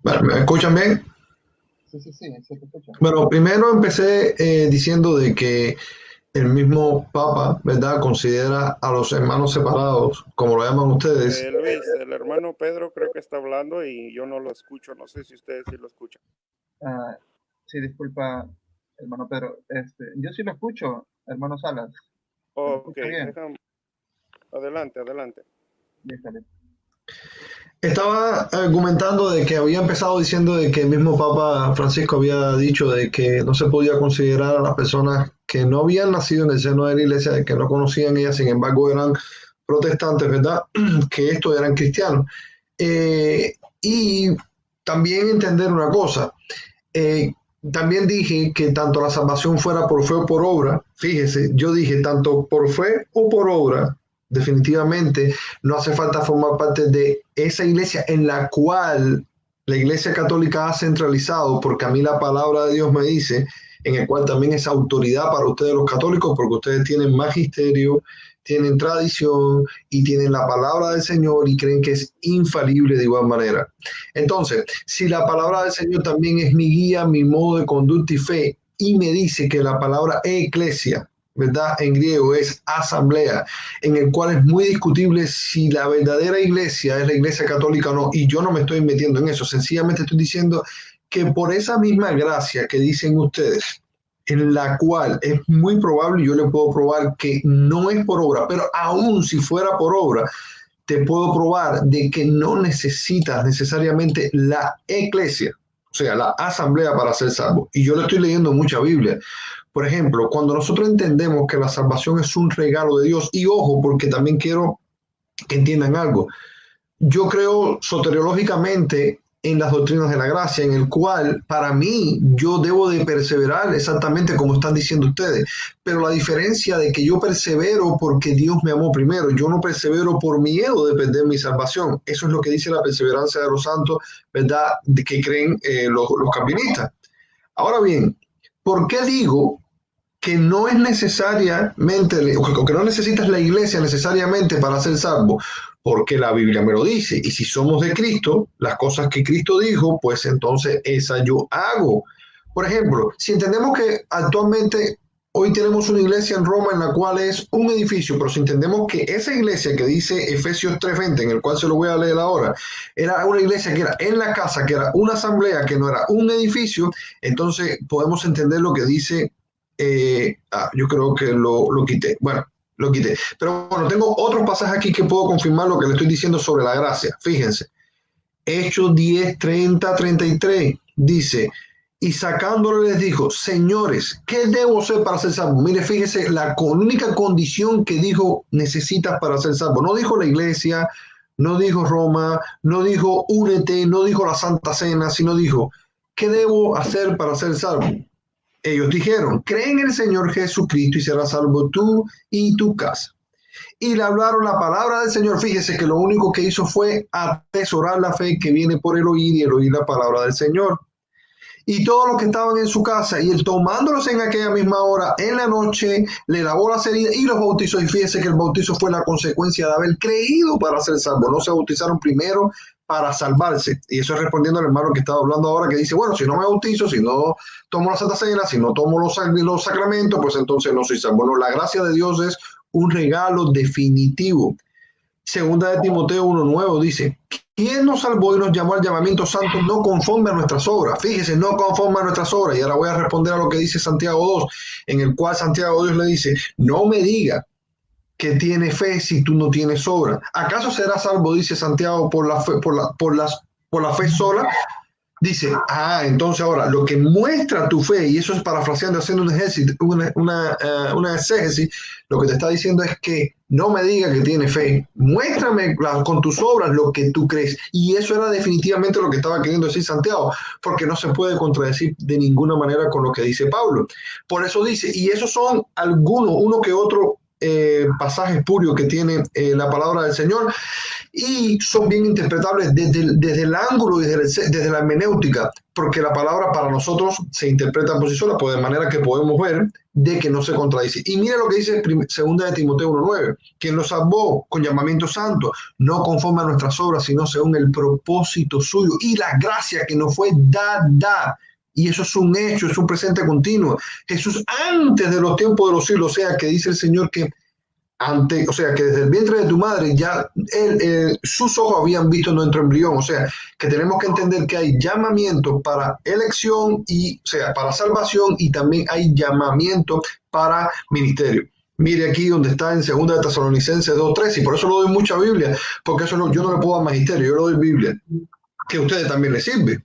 S2: ¿Me escuchan bien?
S1: Sí, se te escucha.
S2: Bueno, primero empecé diciendo de que el mismo Papa, ¿verdad?, considera a los hermanos separados, como lo llaman ustedes.
S6: Luis, el hermano Pedro creo que está hablando y yo no lo escucho. No sé si ustedes sí lo escuchan.
S1: Sí, disculpa, hermano Pedro. Yo sí lo escucho, hermano Salas.
S6: Ok, adelante.
S1: Déjale.
S2: Estaba argumentando de que había empezado diciendo de que el mismo Papa Francisco había dicho de que no se podía considerar a las personas que no habían nacido en el seno de la iglesia, de que no conocían ella, sin embargo eran protestantes, ¿verdad?, que estos eran cristianos. Y también entender una cosa, también dije que tanto la salvación fuera por fe o por obra. Fíjese, yo dije tanto por fe o por obra. Definitivamente no hace falta formar parte de esa iglesia en la cual la iglesia católica ha centralizado, porque a mí la palabra de Dios me dice, en el cual también es autoridad para ustedes los católicos, porque ustedes tienen magisterio, tienen tradición y tienen la palabra del Señor y creen que es infalible de igual manera. Entonces, si la palabra del Señor también es mi guía, mi modo de conducta y fe, y me dice que la palabra eclesia, ¿verdad?, en griego es asamblea, en el cual es muy discutible si la verdadera iglesia es la iglesia católica o no, y yo no me estoy metiendo en eso, sencillamente estoy diciendo que por esa misma gracia que dicen ustedes, en la cual es muy probable, yo le puedo probar que no es por obra, pero aún si fuera por obra, te puedo probar de que no necesitas necesariamente la eclesia, o sea, la asamblea para ser salvo. Y yo le estoy leyendo mucha Biblia, Por ejemplo, cuando nosotros entendemos que la salvación es un regalo de Dios, y ojo, porque también quiero que entiendan algo, yo creo soteriológicamente en las doctrinas de la gracia, en el cual para mí yo debo de perseverar exactamente como están diciendo ustedes, pero la diferencia de que yo persevero porque Dios me amó primero, yo no persevero por miedo de perder mi salvación. Eso es lo que dice la perseverancia de los santos, ¿verdad? De que creen los calvinistas. Ahora bien, ¿por qué digo que no es necesariamente, o que no necesitas la iglesia necesariamente para ser salvo? Porque la Biblia me lo dice, y si somos de Cristo, las cosas que Cristo dijo, pues entonces esa yo hago. Por ejemplo, si entendemos que actualmente hoy tenemos una iglesia en Roma en la cual es un edificio, pero si entendemos que esa iglesia que dice Efesios 3:20, en el cual se lo voy a leer ahora, era una iglesia que era en la casa, que era una asamblea, que no era un edificio, entonces podemos entender lo que dice. Yo creo que lo quité. Bueno, lo quité. Pero bueno, tengo otros pasajes aquí que puedo confirmar lo que le estoy diciendo sobre la gracia. Fíjense. Hechos 10, 30, 33 dice, y sacándole les dijo, señores, ¿qué debo hacer para ser salvo? Mire, fíjese, la única condición que dijo necesitas para ser salvo. No dijo la iglesia, no dijo Roma, no dijo únete, no dijo la Santa Cena, sino dijo, ¿qué debo hacer para ser salvo? Ellos dijeron, cree en el Señor Jesucristo y serás salvo tú y tu casa. Y le hablaron la palabra del Señor. Fíjese que lo único que hizo fue atesorar la fe que viene por el oír y el oír la palabra del Señor. Y todos los que estaban en su casa, y él tomándolos en aquella misma hora, en la noche, le lavó las heridas y los bautizó. Y fíjese que el bautizo fue la consecuencia de haber creído para ser salvo. No se bautizaron primero para salvarse. Y eso es respondiendo al hermano que estaba hablando ahora, que dice, bueno, si no me bautizo, si no tomo la Santa Cena, si no tomo los sacramentos, pues entonces no soy salvo. Bueno, la gracia de Dios es un regalo definitivo. Segunda de Timoteo 1:9 dice, ¿quién nos salvó y nos llamó al llamamiento santo no conforme a nuestras obras? Fíjese, no conforme a nuestras obras. Y ahora voy a responder a lo que dice Santiago 2, en el cual Santiago 2 le dice, no me diga que tiene fe si tú no tienes obra. ¿Acaso será salvo, dice Santiago, por la fe, por la fe sola? Dice, entonces ahora, lo que muestra tu fe, y eso es parafraseando, haciendo una exégesis, lo que te está diciendo es que no me diga que tiene fe, muéstrame con tus obras lo que tú crees. Y eso era definitivamente lo que estaba queriendo decir Santiago, porque no se puede contradecir de ninguna manera con lo que dice Pablo. Por eso dice, y esos son algunos, uno que otro pasajes espurios que tiene la palabra del Señor, y son bien interpretables desde el ángulo y desde la hermenéutica, porque la palabra para nosotros se interpreta por sí sola, pues de manera que podemos ver de que no se contradice. Y mira lo que dice segunda de Timoteo 1:9, quien nos salvó con llamamiento santo, no conforme a nuestras obras, sino según el propósito suyo y la gracia que nos fue dada. Y eso es un hecho, es un presente continuo. Jesús antes de los tiempos de los siglos, o sea, que dice el Señor que o sea, que desde el vientre de tu madre ya sus ojos habían visto nuestro embrión. O sea, que tenemos que entender que hay llamamiento para elección, y, o sea, para salvación, y también hay llamamiento para ministerio. Mire aquí donde está en 2 de Tesalonicenses 2:13, y por eso le doy mucha Biblia, porque eso yo no le puedo dar magisterio, yo le doy Biblia, que a ustedes también les sirve.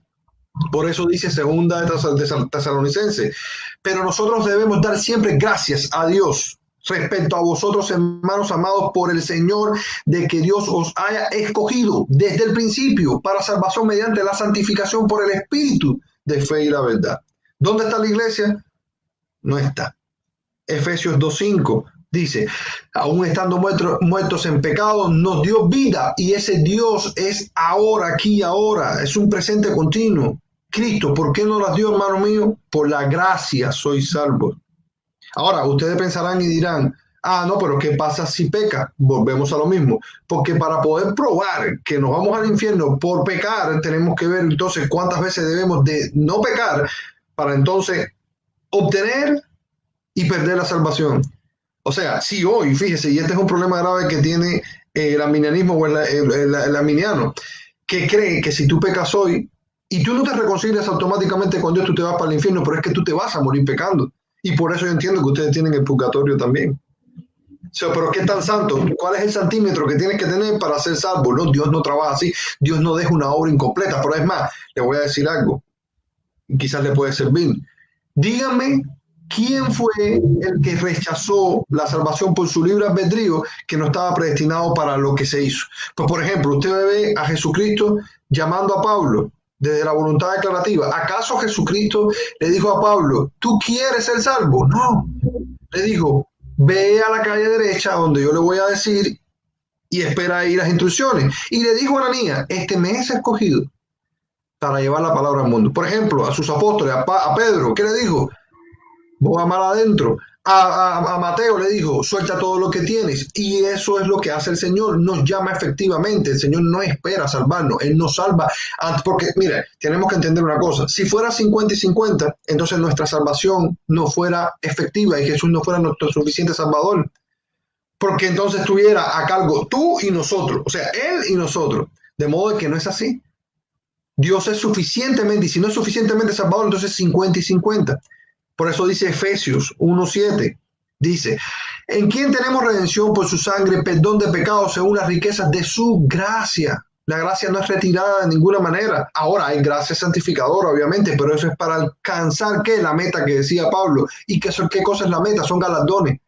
S2: Por eso dice 2 de Tesalonicenses, pero nosotros debemos dar siempre gracias a Dios respecto a vosotros, hermanos amados, por el Señor, de que Dios os haya escogido desde el principio para salvación mediante la santificación por el Espíritu de fe y la verdad. ¿Dónde está la iglesia? No está. Efesios 2:5 dice, aún estando muertos en pecado, nos dio vida, y ese Dios es ahora, aquí, ahora, es un presente continuo. Cristo, ¿por qué no las dio, hermano mío? Por la gracia sois salvos. Ahora, ustedes pensarán y dirán, no, pero ¿qué pasa si peca? Volvemos a lo mismo, porque para poder probar que nos vamos al infierno por pecar, tenemos que ver entonces cuántas veces debemos de no pecar para entonces obtener y perder la salvación. O sea, si hoy, fíjese, y este es un problema grave que tiene el arminianismo o el arminiano, que cree que si tú pecas hoy y tú no te reconcilias automáticamente con Dios, tú te vas para el infierno, pero es que tú te vas a morir pecando. Y por eso yo entiendo que ustedes tienen el purgatorio también. O sea, pero ¿qué tan santo? ¿Cuál es el centímetro que tienes que tener para ser salvo? No, Dios no trabaja así. Dios no deja una obra incompleta. Pero es más, le voy a decir algo. Quizás le puede servir. Díganme ¿Quién fue el que rechazó la salvación por su libre albedrío que no estaba predestinado para lo que se hizo? Pues, por ejemplo, usted ve a Jesucristo llamando a Pablo desde la voluntad declarativa. ¿Acaso Jesucristo le dijo a Pablo, ¿tú quieres ser salvo? No. Le dijo, ve a la calle derecha donde yo le voy a decir y espera ahí las instrucciones. Y le dijo a Ananías, me es escogido para llevar la palabra al mundo. Por ejemplo, a sus apóstoles, a Pedro, ¿qué le dijo? Voy a mar adentro. A Mateo le dijo, suelta todo lo que tienes. Y eso es lo que hace el Señor, nos llama efectivamente. El Señor no espera salvarnos, Él nos salva. Porque, mira, tenemos que entender una cosa. Si fuera 50 y 50, entonces nuestra salvación no fuera efectiva y Jesús no fuera nuestro suficiente salvador. Porque entonces estuviera a cargo tú y nosotros, o sea, Él y nosotros. De modo que no es así. Dios es suficientemente, y si no es suficientemente salvador, entonces 50 y 50. Por eso dice Efesios 1:7, dice, en quien tenemos redención por su sangre, perdón de pecados según las riquezas de su gracia. La gracia no es retirada de ninguna manera. Ahora hay gracia santificadora, obviamente, pero eso es para alcanzar, ¿qué? La meta que decía Pablo. ¿Y qué cosa es la meta? Son galardones.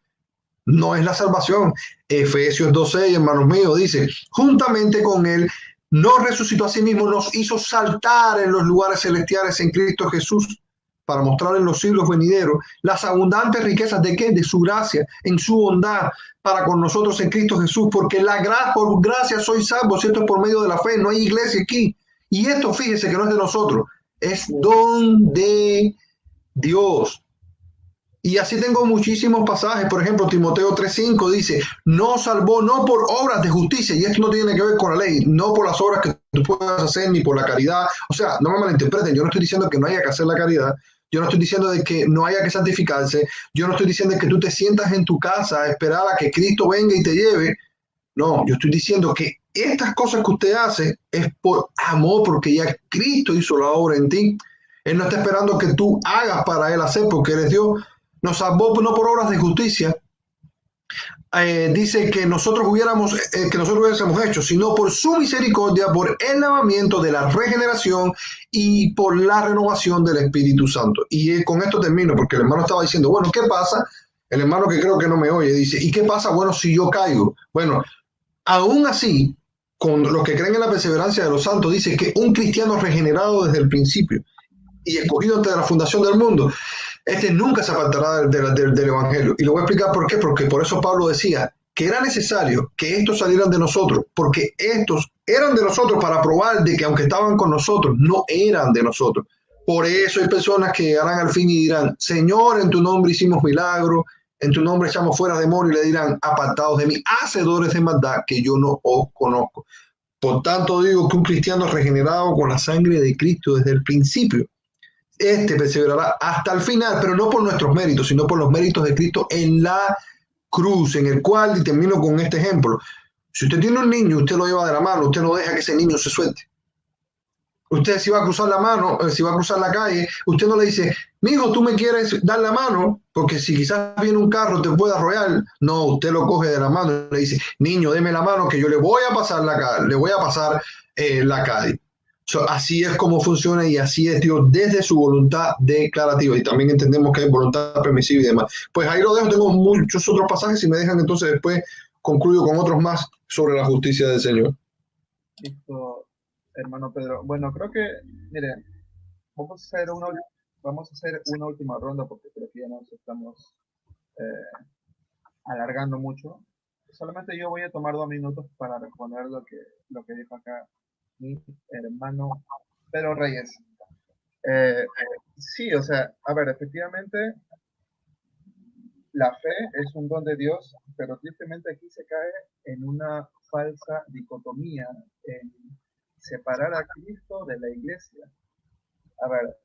S2: No es la salvación. Efesios 2:6, hermanos míos, dice, juntamente con él, nos resucitó a sí mismo, nos hizo saltar en los lugares celestiales en Cristo Jesús, para mostrar en los siglos venideros las abundantes riquezas de qué, de su gracia, en su bondad para con nosotros en Cristo Jesús, porque por gracia soy salvo, ¿cierto? Por medio de la fe, no hay iglesia aquí. Y esto, fíjese que no es de nosotros, es don de Dios. Y así tengo muchísimos pasajes. Por ejemplo, Timoteo 3:5 dice, no salvó no por obras de justicia, y esto no tiene que ver con la ley, no por las obras que tú puedas hacer, ni por la caridad. O sea, no me malinterpreten, yo no estoy diciendo que no haya que hacer la caridad, yo no estoy diciendo de que no haya que santificarse, yo no estoy diciendo que tú te sientas en tu casa a esperar a que Cristo venga y te lleve. No, yo estoy diciendo que estas cosas que usted hace es por amor, porque ya Cristo hizo la obra en ti. Él no está esperando que tú hagas para Él hacer, porque Él es Dios. Nos salvó no por obras de justicia, dice que nosotros hubiésemos hecho, sino por su misericordia, por el lavamiento de la regeneración y por la renovación del Espíritu Santo. Y con esto termino, porque el hermano estaba diciendo, bueno, ¿qué pasa? El hermano que creo que no me oye dice, ¿y qué pasa? Bueno, si yo caigo. Bueno, aún así, con los que creen en la perseverancia de los santos, dice que un cristiano regenerado desde el principio y escogido antes de la fundación del mundo, nunca se apartará del Evangelio. Y lo voy a explicar por qué, porque por eso Pablo decía que era necesario que estos salieran de nosotros, porque estos eran de nosotros para probar de que aunque estaban con nosotros, no eran de nosotros. Por eso hay personas que llegarán al fin y dirán, Señor, en tu nombre hicimos milagros, en tu nombre echamos fuera demonios, y le dirán, apartados de mí, hacedores de maldad, que yo no os conozco. Por tanto digo que un cristiano regenerado con la sangre de Cristo desde el principio, perseverará hasta el final, pero no por nuestros méritos, sino por los méritos de Cristo en la cruz, en el cual, y termino con este ejemplo, si usted tiene un niño, usted lo lleva de la mano, usted no deja que ese niño se suelte. Usted si va a cruzar la mano, si va a cruzar la calle, usted no le dice, mijo, tú me quieres dar la mano, porque si quizás viene un carro te puede arrollar. No, usted lo coge de la mano y le dice, niño, deme la mano que yo le voy a pasar la calle. Así es como funciona y así es Dios desde su voluntad declarativa. Y también entendemos que hay voluntad permisiva y demás. Pues ahí lo dejo, tengo muchos otros pasajes. Si me dejan, entonces después concluyo con otros más sobre la justicia del Señor.
S1: Listo, hermano Pedro. Bueno, creo que, mire, vamos a hacer una última ronda porque creo que ya nos estamos alargando mucho. Solamente yo voy a tomar 2 minutos para responder lo que dijo acá mi hermano Pedro Reyes. Sí, o sea, a ver, efectivamente, la fe es un don de Dios, pero tristemente aquí se cae en una falsa dicotomía, en separar a Cristo de la iglesia. A ver,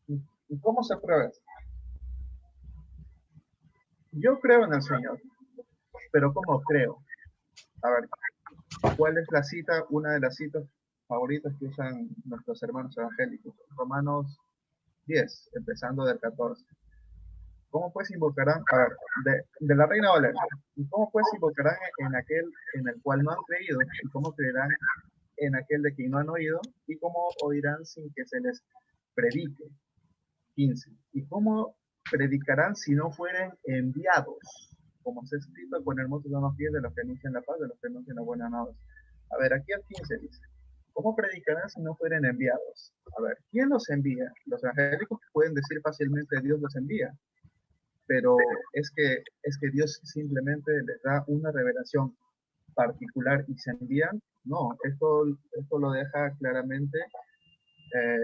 S1: ¿y cómo se prueba esto? Yo creo en el Señor, pero ¿cómo creo? A ver, ¿cuál es la cita? Una de las citas favoritas que usan nuestros hermanos evangélicos. Romanos 10, empezando del 14. ¿Cómo pues invocarán, a ver, de la Reina Valera, y cómo pues invocarán en aquel en el cual no han creído, y cómo creerán en aquel de quien no han oído, y cómo oirán sin que se les predique? 15. ¿Y cómo predicarán si no fueren enviados? Como está escrito, con hermosos son los pies de los que anuncian la paz, de los que anuncian la buena nueva. A ver, aquí al 15 dice, ¿cómo predicarán si no fueren enviados? A ver, ¿quién los envía? Los evangélicos pueden decir fácilmente Dios los envía, pero es que Dios simplemente les da una revelación particular y se envían. No, esto lo deja claramente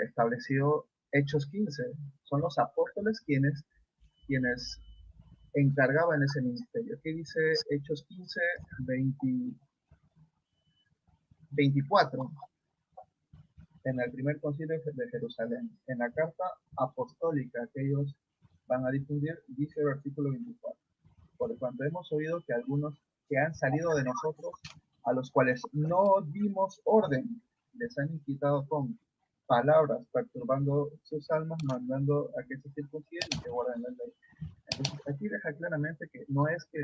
S1: establecido Hechos 15. Son los apóstoles quienes encargaban ese ministerio. Aquí dice Hechos 15, 24, en el primer concilio de Jerusalén, en la carta apostólica que ellos van a difundir, dice el versículo 24, por cuanto hemos oído que algunos que han salido de nosotros, a los cuales no dimos orden, les han incitado con palabras, perturbando sus almas, mandando a que se circunciden y que guarden la ley. Entonces aquí deja claramente que no es que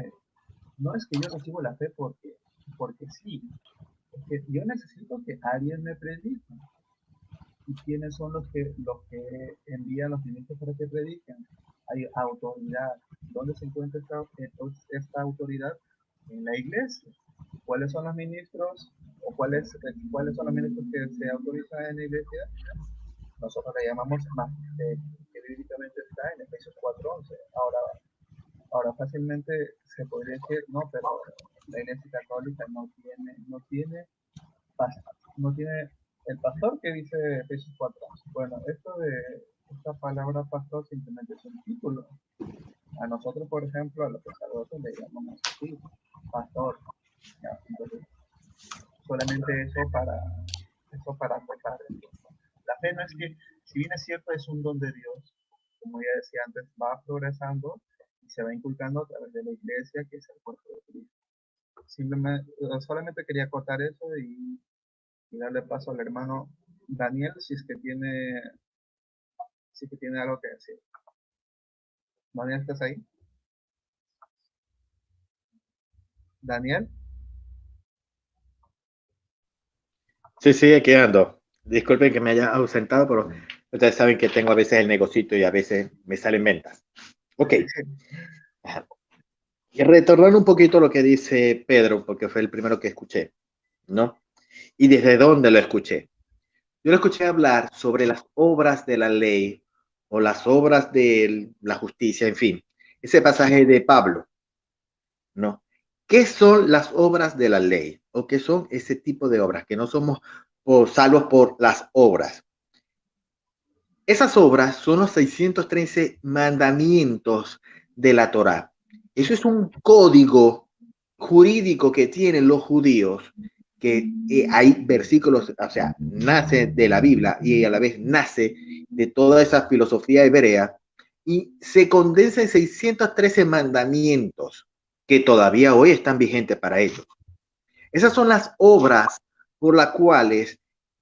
S1: yo recibo la fe porque sí, es que yo necesito que alguien me predique. ¿Y quiénes son los que envían los ministros para que prediquen? Hay autoridad. ¿Dónde se encuentra esta autoridad? En la iglesia. ¿Cuáles son los ministros o cuáles son los ministros que se autorizan en la iglesia? Nosotros le llamamos más, que bíblicamente está en Efesios 4:11. Ahora fácilmente se podría decir, no, pero la iglesia católica no tiene el pastor que dice Efesios 4:11. Bueno, esta palabra pastor simplemente es un título. A nosotros, por ejemplo, a los sacerdotes le llamamos así, pastor. ¿Ya? Entonces, solamente eso para acotar. La fe no es que, si bien es cierto, es un don de Dios, como ya decía antes, va progresando y se va inculcando a través de la iglesia, que es el cuerpo de Cristo. Solamente quería acotar eso y darle paso al hermano Daniel, si es que tiene algo que decir. Daniel, ¿estás ahí? Daniel.
S3: Sí, aquí ando. Disculpen que me haya ausentado, pero ustedes saben que tengo a veces el negocito y a veces me salen ventas. Ok. Y retornando un poquito a lo que dice Pedro, porque fue el primero que escuché, ¿no? ¿Y desde dónde lo escuché? Yo lo escuché hablar sobre las obras de la ley o las obras de la justicia, en fin. Ese pasaje de Pablo, ¿no? ¿Qué son las obras de la ley? ¿O qué son ese tipo de obras? Que no somos salvos por las obras. Esas obras son los 613 mandamientos de la Torá. Eso es un código jurídico que tienen los judíos, que hay versículos, o sea, nace de la Biblia y a la vez nace de toda esa filosofía hebrea y se condensa en 613 mandamientos que todavía hoy están vigentes para ellos. Esas son las obras por las cuales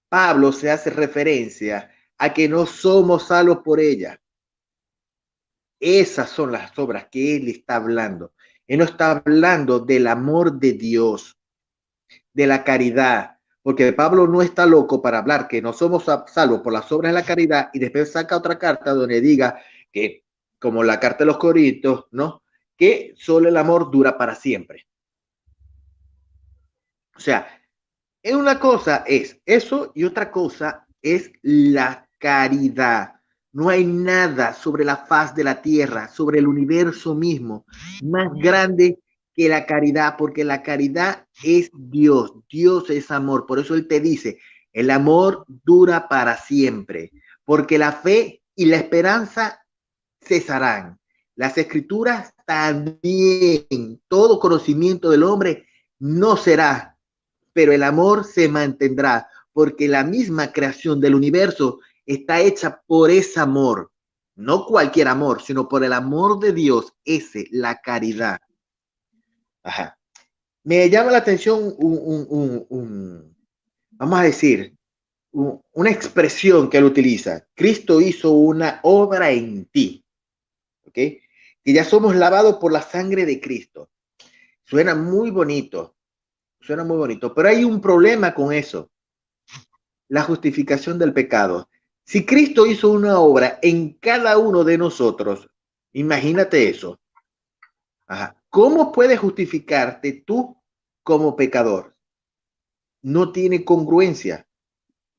S3: Pablo se hace referencia a que no somos salvos por ellas. Esas son las obras que él está hablando. Él no está hablando del amor de Dios, de la caridad, porque Pablo no está loco para hablar que no somos salvos por las obras de la caridad y después saca otra carta donde diga que, como la carta de los Corintios, ¿no? Que solo el amor dura para siempre. O sea, una cosa es eso y otra cosa es la caridad. No hay nada sobre la faz de la tierra, sobre el universo mismo, más grande que la caridad, porque la caridad es Dios. Dios es amor. Por eso Él te dice, el amor dura para siempre, porque la fe y la esperanza cesarán. Las escrituras también, todo conocimiento del hombre no será, pero el amor se mantendrá, porque la misma creación del universo está hecha por ese amor, no cualquier amor, sino por el amor de Dios, la caridad. Ajá. Me llama la atención vamos a decir, una expresión que él utiliza. Cristo hizo una obra en ti, ¿ok? Que ya somos lavados por la sangre de Cristo. Suena muy bonito, pero hay un problema con eso. La justificación del pecado. Si Cristo hizo una obra en cada uno de nosotros, Imagínate eso. Ajá. ¿Cómo puedes justificarte tú como pecador? No tiene congruencia.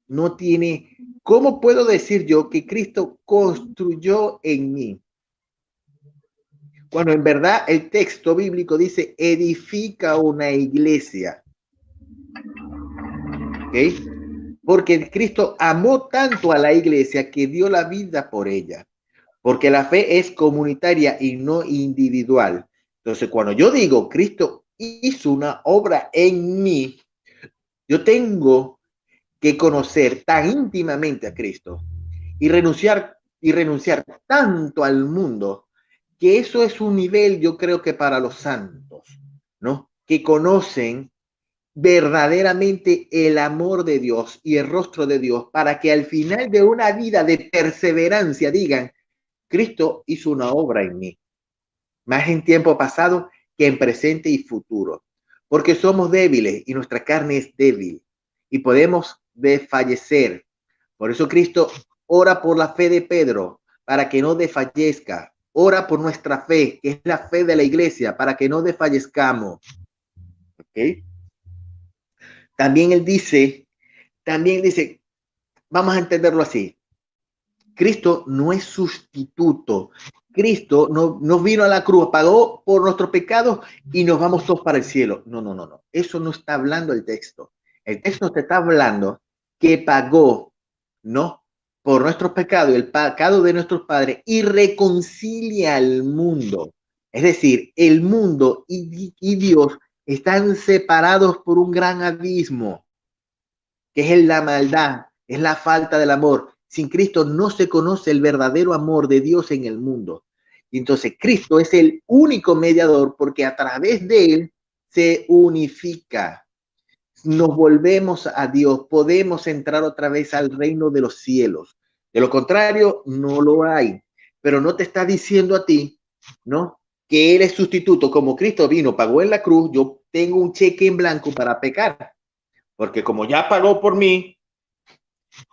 S3: No tiene. ¿Cómo puedo decir yo que Cristo construyó en mí? Cuando en verdad el texto bíblico dice edifica una iglesia. ¿Ok? Porque Cristo amó tanto a la iglesia que dio la vida por ella. Porque la fe es comunitaria y no individual. Entonces, cuando yo digo Cristo hizo una obra en mí, yo tengo que conocer tan íntimamente a Cristo y renunciar tanto al mundo, que eso es un nivel, yo creo que para los santos, ¿no? Que conocen verdaderamente el amor de Dios y el rostro de Dios, para que al final de una vida de perseverancia digan, Cristo hizo una obra en mí, más en tiempo pasado que en presente y futuro, porque somos débiles y nuestra carne es débil y podemos desfallecer. Por eso Cristo ora por la fe de Pedro para que no desfallezca. Ora por nuestra fe, que es la fe de la iglesia, para que no desfallezcamos. ¿Okay? También dice, vamos a entenderlo así. Cristo no es sustituto. Cristo no vino a la cruz, pagó por nuestros pecados y nos vamos todos para el cielo. No. Eso no está hablando el texto. El texto te está hablando que pagó, ¿no? Por nuestros pecados, el pecado de nuestros padres, y reconcilia al mundo. Es decir, el mundo y Dios están separados por un gran abismo, que es la maldad, es la falta del amor. Sin Cristo no se conoce el verdadero amor de Dios en el mundo. Y entonces Cristo es el único mediador, porque a través de él se unifica. Nos volvemos a Dios, podemos entrar otra vez al reino de los cielos. De lo contrario, no lo hay. Pero no te está diciendo a ti, ¿no? Que eres sustituto. Como Cristo vino, pagó en la cruz, yo tengo un cheque en blanco para pecar. Porque como ya pagó por mí,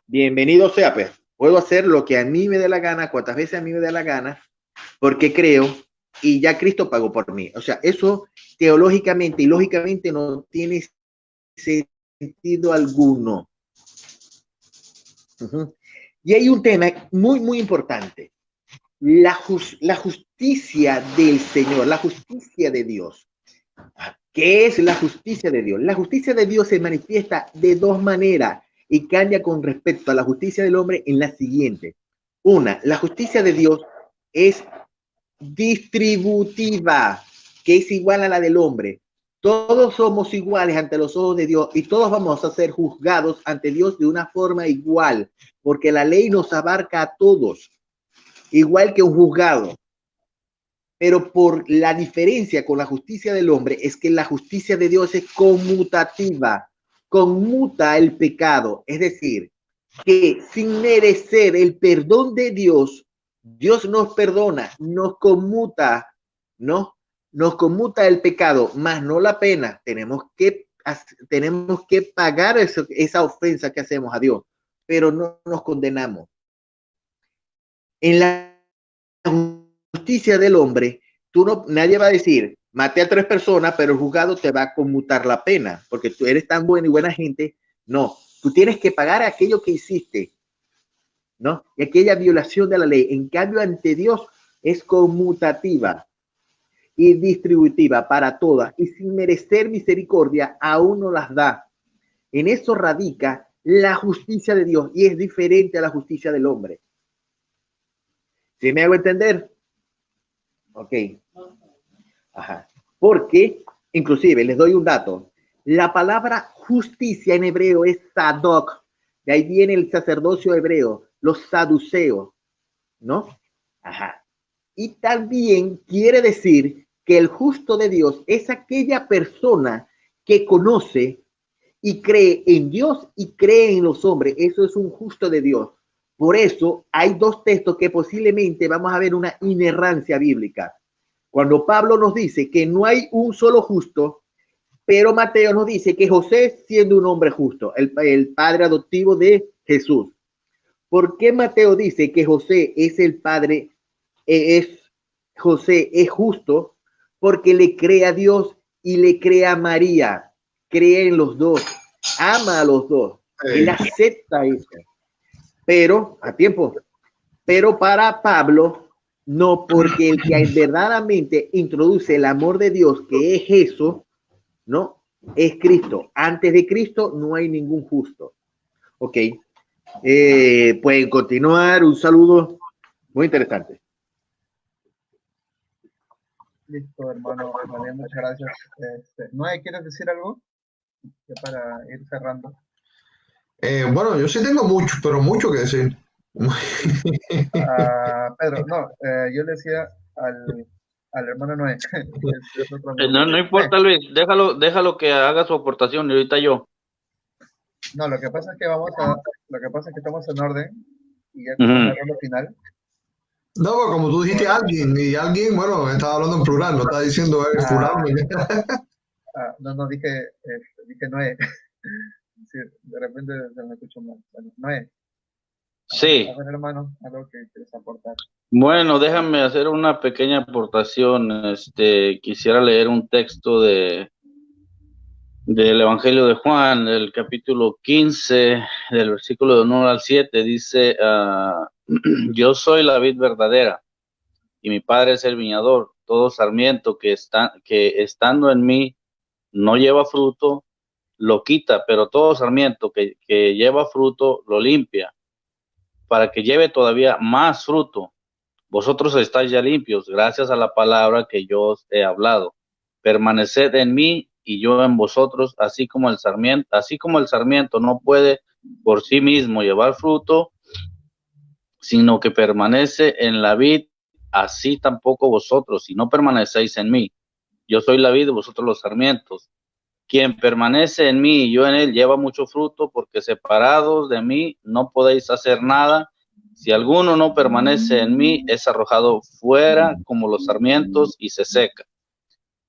S3: bienvenido sea, pues, puedo hacer lo que a mí me dé la gana, cuantas veces a mí me dé la gana, porque creo, y ya Cristo pagó por mí. O sea, eso teológicamente y lógicamente no tiene sentido alguno. Y hay un tema muy, muy importante. La justicia del Señor, la justicia de Dios. ¿Qué es la justicia de Dios? La justicia de Dios se manifiesta de dos maneras y cambia con respecto a la justicia del hombre en la siguiente. Una, la justicia de Dios es distributiva, que es igual a la del hombre. Todos somos iguales ante los ojos de Dios y todos vamos a ser juzgados ante Dios de una forma igual, porque la ley nos abarca a todos, igual que un juzgado. Pero por la diferencia con la justicia del hombre es que la justicia de Dios es conmutativa, conmuta el pecado, es decir, que sin merecer el perdón de Dios, Dios nos perdona, nos conmuta, ¿no? Nos conmuta el pecado, más no la pena. Tenemos que pagar esa ofensa que hacemos a Dios, pero no nos condenamos. En la justicia del hombre, nadie va a decir, maté a 3 personas, pero el juzgado te va a conmutar la pena, porque tú eres tan buena y buena gente. No, tú tienes que pagar aquello que hiciste, ¿no? Y aquella violación de la ley. En cambio, ante Dios es conmutativa y distributiva para todas, y sin merecer misericordia, aún no las da. En eso radica la justicia de Dios, y es diferente a la justicia del hombre. ¿Sí me hago entender? Ok. Ajá. Porque, inclusive, les doy un dato. La palabra justicia en hebreo es sadok. De ahí viene el sacerdocio hebreo, los saduceos, ¿no? Ajá. Y también quiere decir que el justo de Dios es aquella persona que conoce y cree en Dios y cree en los hombres. Eso es un justo de Dios. Por eso hay dos textos que posiblemente vamos a ver una inerrancia bíblica. Cuando Pablo nos dice que no hay un solo justo, pero Mateo nos dice que José, siendo un hombre justo, el padre adoptivo de Jesús. ¿Por qué Mateo dice que José es el padre, es José es justo porque le cree a Dios y le cree a María, cree en los dos, ama a los dos, él acepta eso, pero a tiempo, pero para Pablo no, porque el que verdaderamente introduce el amor de Dios, que es eso, no, es Cristo. Antes de Cristo no hay ningún justo. Ok, pueden continuar. Un saludo muy interesante.
S1: Listo, hermano. Vale, muchas gracias. Noé, ¿quieres decir algo? Ya para ir cerrando.
S2: Bueno, yo sí tengo mucho, pero mucho que decir.
S1: Pedro, no, yo le decía al hermano Noé. Es otro amigo.
S5: No importa, Luis, déjalo que haga su aportación y ahorita yo.
S1: No, lo que pasa es que estamos en orden y ya con la ronda final.
S2: No, pero como tú dijiste alguien, y alguien, bueno, estaba hablando en plural, no estaba diciendo fulano.
S1: No, dije Noé. Sí, de repente se me escuchó mal. Bueno, Noé.
S5: Sí.
S1: A ver, hermano, algo que quieres aportar.
S5: Bueno, déjame hacer una pequeña aportación. Quisiera leer un texto del Evangelio de Juan, del capítulo 15, del versículo de 1 al 7, dice, yo soy la vid verdadera y mi padre es el viñador. Todo sarmiento que estando en mí no lleva fruto, lo quita, pero todo sarmiento que lleva fruto, lo limpia, para que lleve todavía más fruto. Vosotros estáis ya limpios, gracias a la palabra que yo os he hablado. Permaneced en mí y yo en vosotros, así como el sarmiento no puede por sí mismo llevar fruto, sino que permanece en la vid, así tampoco vosotros, si no permanecéis en mí. Yo soy la vid y vosotros los sarmientos. Quien permanece en mí y yo en él lleva mucho fruto, porque separados de mí no podéis hacer nada. Si alguno no permanece en mí, es arrojado fuera como los sarmientos y se seca.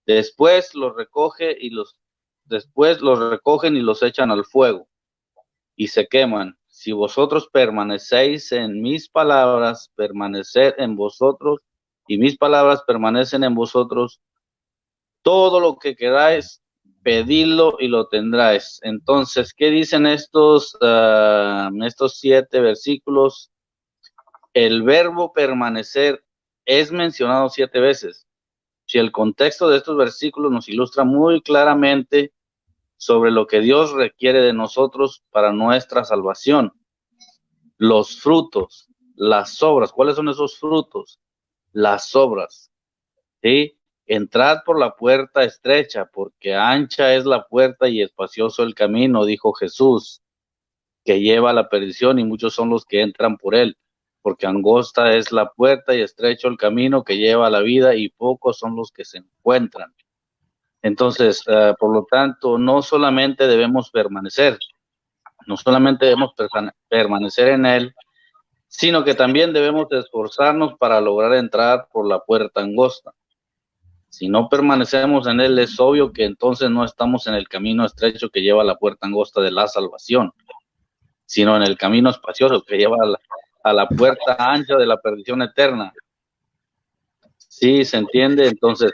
S5: Después los recogen y los echan al fuego y se queman. Si vosotros permanecéis en mis palabras, permaneced en vosotros y mis palabras permanecen en vosotros, todo lo que queráis, pedidlo y lo tendráis. Entonces, ¿qué dicen estos 7 versículos? El verbo permanecer es mencionado 7 veces. Si el contexto de estos versículos nos ilustra muy claramente sobre lo que Dios requiere de nosotros para nuestra salvación. Los frutos, las obras. ¿Cuáles son esos frutos? Las obras. ¿Sí? Entrad por la puerta estrecha, porque ancha es la puerta y espacioso el camino, dijo Jesús, que lleva a la perdición, y muchos son los que entran por él, porque angosta es la puerta y estrecho el camino que lleva a la vida, y pocos son los que se encuentran. Entonces, por lo tanto, no solamente debemos permanecer en él, sino que también debemos esforzarnos para lograr entrar por la puerta angosta. Si no permanecemos en él, es obvio que entonces no estamos en el camino estrecho que lleva a la puerta angosta de la salvación, sino en el camino espacioso que lleva a la puerta ancha de la perdición eterna. Sí, se entiende. Entonces,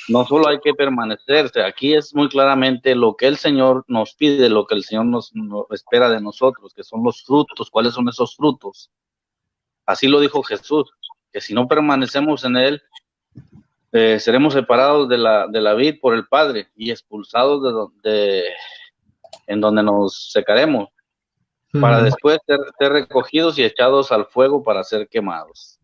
S5: no solo hay que permanecerse, aquí es muy claramente lo que el Señor nos pide, lo que el Señor nos espera de nosotros, que son los frutos. ¿Cuáles son esos frutos? Así lo dijo Jesús, que si no permanecemos en él, seremos separados de la vid por el Padre y expulsados en donde nos secaremos, para después ser recogidos y echados al fuego para ser quemados.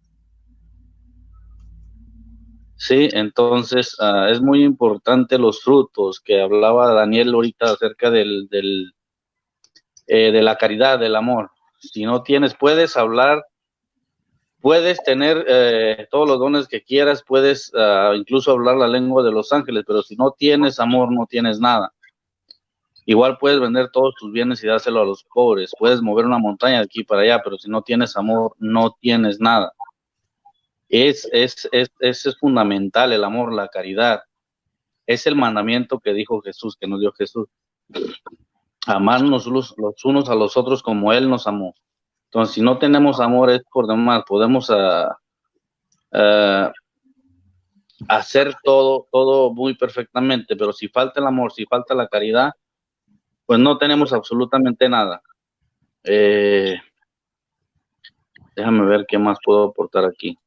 S5: Sí, entonces es muy importante los frutos que hablaba Daniel ahorita acerca de la caridad, del amor. Si no tienes, puedes hablar, puedes tener todos los dones que quieras, puedes incluso hablar la lengua de los ángeles, pero si no tienes amor, no tienes nada. Igual puedes vender todos tus bienes y dárselo a los pobres, puedes mover una montaña de aquí para allá, pero si no tienes amor, no tienes nada. Es fundamental el amor, la caridad. Es el mandamiento que dijo Jesús, que nos dio Jesús. Amarnos los unos a los otros como Él nos amó. Entonces, si no tenemos amor es por demás. Podemos hacer todo muy perfectamente, pero si falta el amor, si falta la caridad, pues no tenemos absolutamente nada. Déjame ver qué más puedo aportar aquí.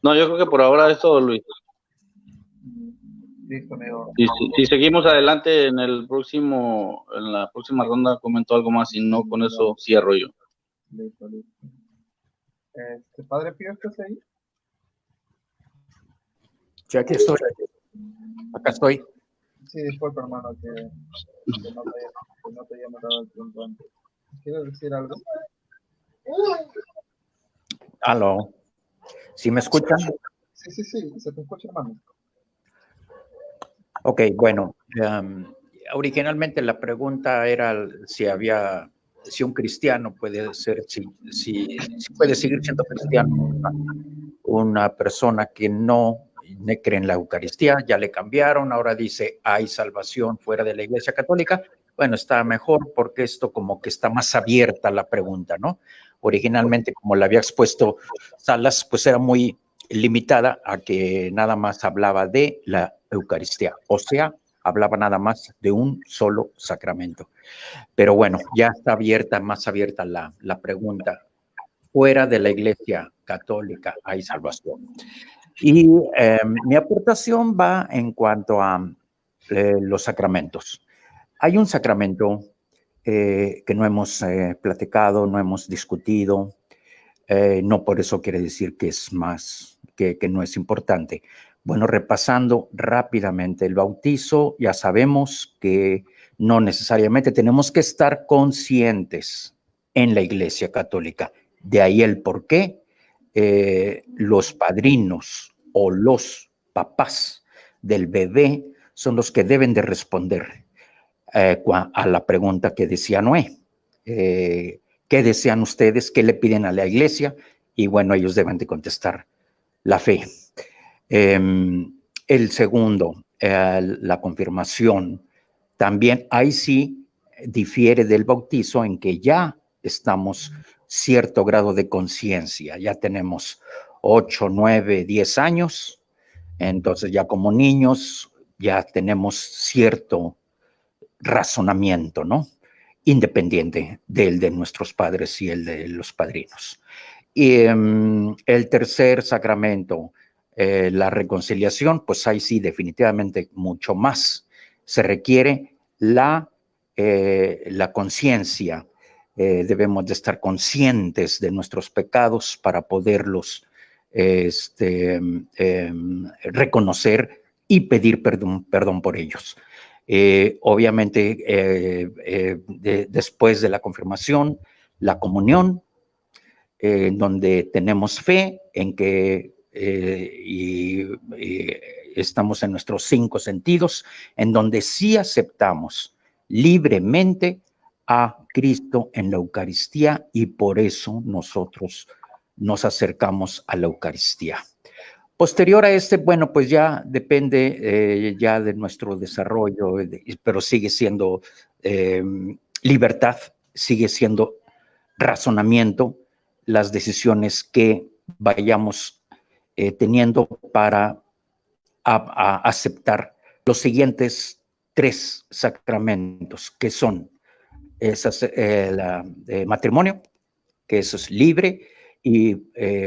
S5: No, yo creo que por ahora es todo, Luis.
S1: Listo, amigo.
S5: Si seguimos adelante en la próxima ronda, comento algo más, y no, con eso cierro yo.
S1: Listo. Padre Pío, ¿estás ahí?
S7: Sí, aquí estoy. Acá estoy.
S1: Sí, disculpa, hermano, que no te haya mandado el tiempo antes. ¿Quieres decir algo?
S7: Aló. ¿Sí me escuchan?
S1: Sí, se te escucha, hermano.
S7: Ok, bueno. Originalmente la pregunta era si un cristiano puede ser, si puede seguir siendo cristiano una persona que no cree en la Eucaristía. Ya le cambiaron, ahora dice hay salvación fuera de la Iglesia Católica. Bueno, está mejor porque esto como que está más abierta la pregunta, ¿no? Originalmente, como la había expuesto Salas, pues era muy limitada a que nada más hablaba de la Eucaristía, o sea, hablaba nada más de un solo sacramento. Pero bueno, ya está más abierta la pregunta. Fuera de la Iglesia Católica hay salvación. Y mi aportación va en cuanto a los sacramentos. Hay un sacramento que no hemos platicado, no hemos discutido. No por eso quiere decir que es más, que no es importante. Bueno, repasando rápidamente el bautizo, ya sabemos que no necesariamente tenemos que estar conscientes en la Iglesia Católica. De ahí el por qué los padrinos o los papás del bebé son los que deben de responder a la pregunta que decía Noé. ¿Qué desean ustedes? ¿Qué le piden a la iglesia? Y bueno, ellos deben de contestar la fe. El segundo, la confirmación, también ahí sí difiere del bautizo en que ya estamos cierto grado de conciencia, ya tenemos 8, 9, 10 años, entonces ya como niños ya tenemos cierto razonamiento, ¿no? Independiente del de nuestros padres y el de los padrinos. Y el tercer sacramento, la reconciliación, pues ahí sí definitivamente mucho más. Se requiere la conciencia. Debemos de estar conscientes de nuestros pecados para poderlos reconocer y pedir perdón por ellos. Obviamente, después de la confirmación, la comunión, donde tenemos fe en que estamos en nuestros 5 sentidos, en donde sí aceptamos libremente a Cristo en la Eucaristía, y por eso nosotros nos acercamos a la Eucaristía. Posterior a bueno, pues ya depende ya de nuestro desarrollo, pero sigue siendo libertad, sigue siendo razonamiento, las decisiones que vayamos teniendo para aceptar los siguientes 3 sacramentos, que son el matrimonio, que eso es libre y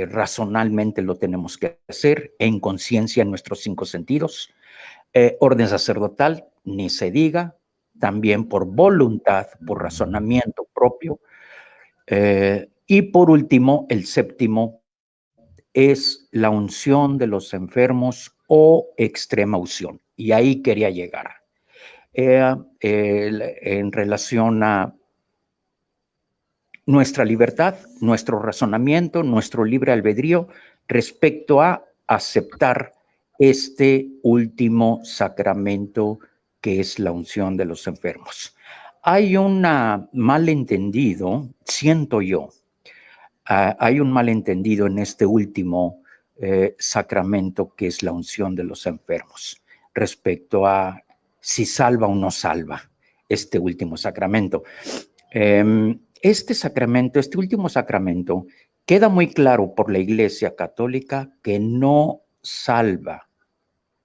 S7: razonalmente lo tenemos que hacer en conciencia en nuestros 5 sentidos. Orden sacerdotal, ni se diga, también por voluntad, por razonamiento propio. Y por último, el séptimo es la unción de los enfermos o extrema unción. Y ahí quería llegar. En relación a nuestra libertad, nuestro razonamiento, nuestro libre albedrío respecto a aceptar este último sacramento que es la unción de los enfermos. Hay un malentendido, siento yo, hay un malentendido en este último sacramento que es la unción de los enfermos respecto a si salva o no salva este último sacramento. Este sacramento, este último sacramento, queda muy claro por la Iglesia Católica que no salva,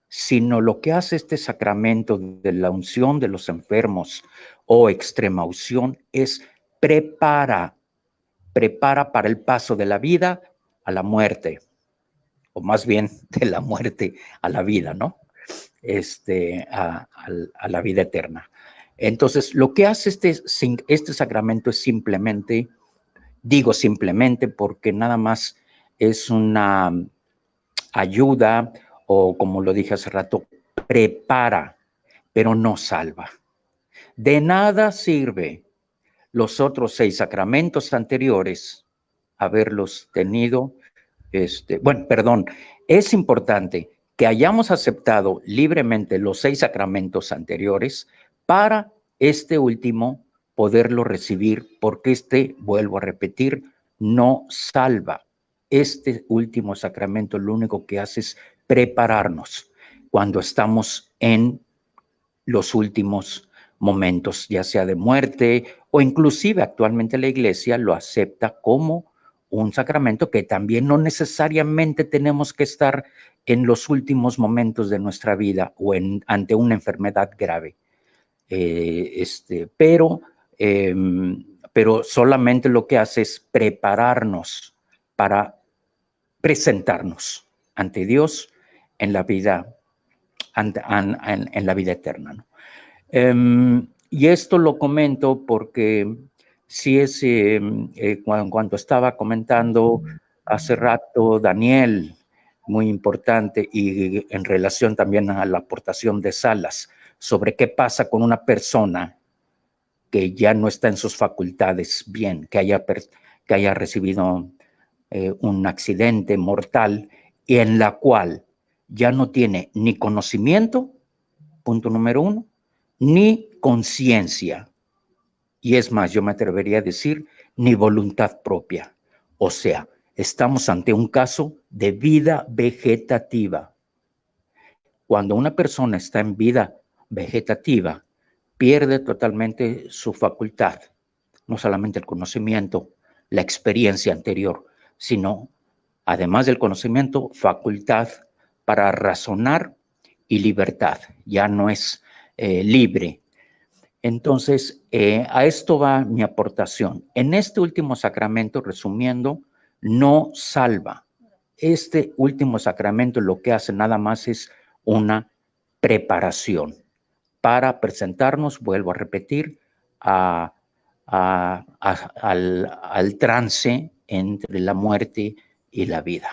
S7: sino lo que hace este sacramento de la unción de los enfermos o extrema unción es prepara para el paso de la vida a la muerte, o más bien de la muerte a la vida, ¿no? A la vida eterna. Entonces, lo que hace este sacramento es simplemente, digo simplemente porque nada más es una ayuda, o como lo dije hace rato, prepara, pero no salva. De nada sirve los otros 6 sacramentos anteriores haberlos tenido. Es importante que hayamos aceptado libremente los 6 sacramentos anteriores para este último poderlo recibir, porque vuelvo a repetir, no salva. Este último sacramento lo único que hace es prepararnos cuando estamos en los últimos momentos, ya sea de muerte, o inclusive actualmente la Iglesia lo acepta como un sacramento que también no necesariamente tenemos que estar en los últimos momentos de nuestra vida o ante una enfermedad grave. Pero solamente lo que hace es prepararnos para presentarnos ante Dios en la vida, en la vida eterna, ¿no? Y esto lo comento porque sí es, cuando estaba comentando hace rato Daniel, muy importante, y en relación también a la aportación de Salas, sobre qué pasa con una persona que ya no está en sus facultades bien, que haya recibido un accidente mortal y en la cual ya no tiene ni conocimiento, punto número 1, ni conciencia, y es más, yo me atrevería a decir, ni voluntad propia. O sea, estamos ante un caso de vida vegetativa. Cuando una persona está en vida vegetativa, pierde totalmente su facultad, no solamente el conocimiento, la experiencia anterior, sino, además del conocimiento, facultad para razonar y libertad. Ya no es libre. Entonces, a esto va mi aportación. En este último sacramento, resumiendo, no salva. Este último sacramento lo que hace nada más es una preparación para presentarnos, vuelvo a repetir, al trance entre la muerte y la vida.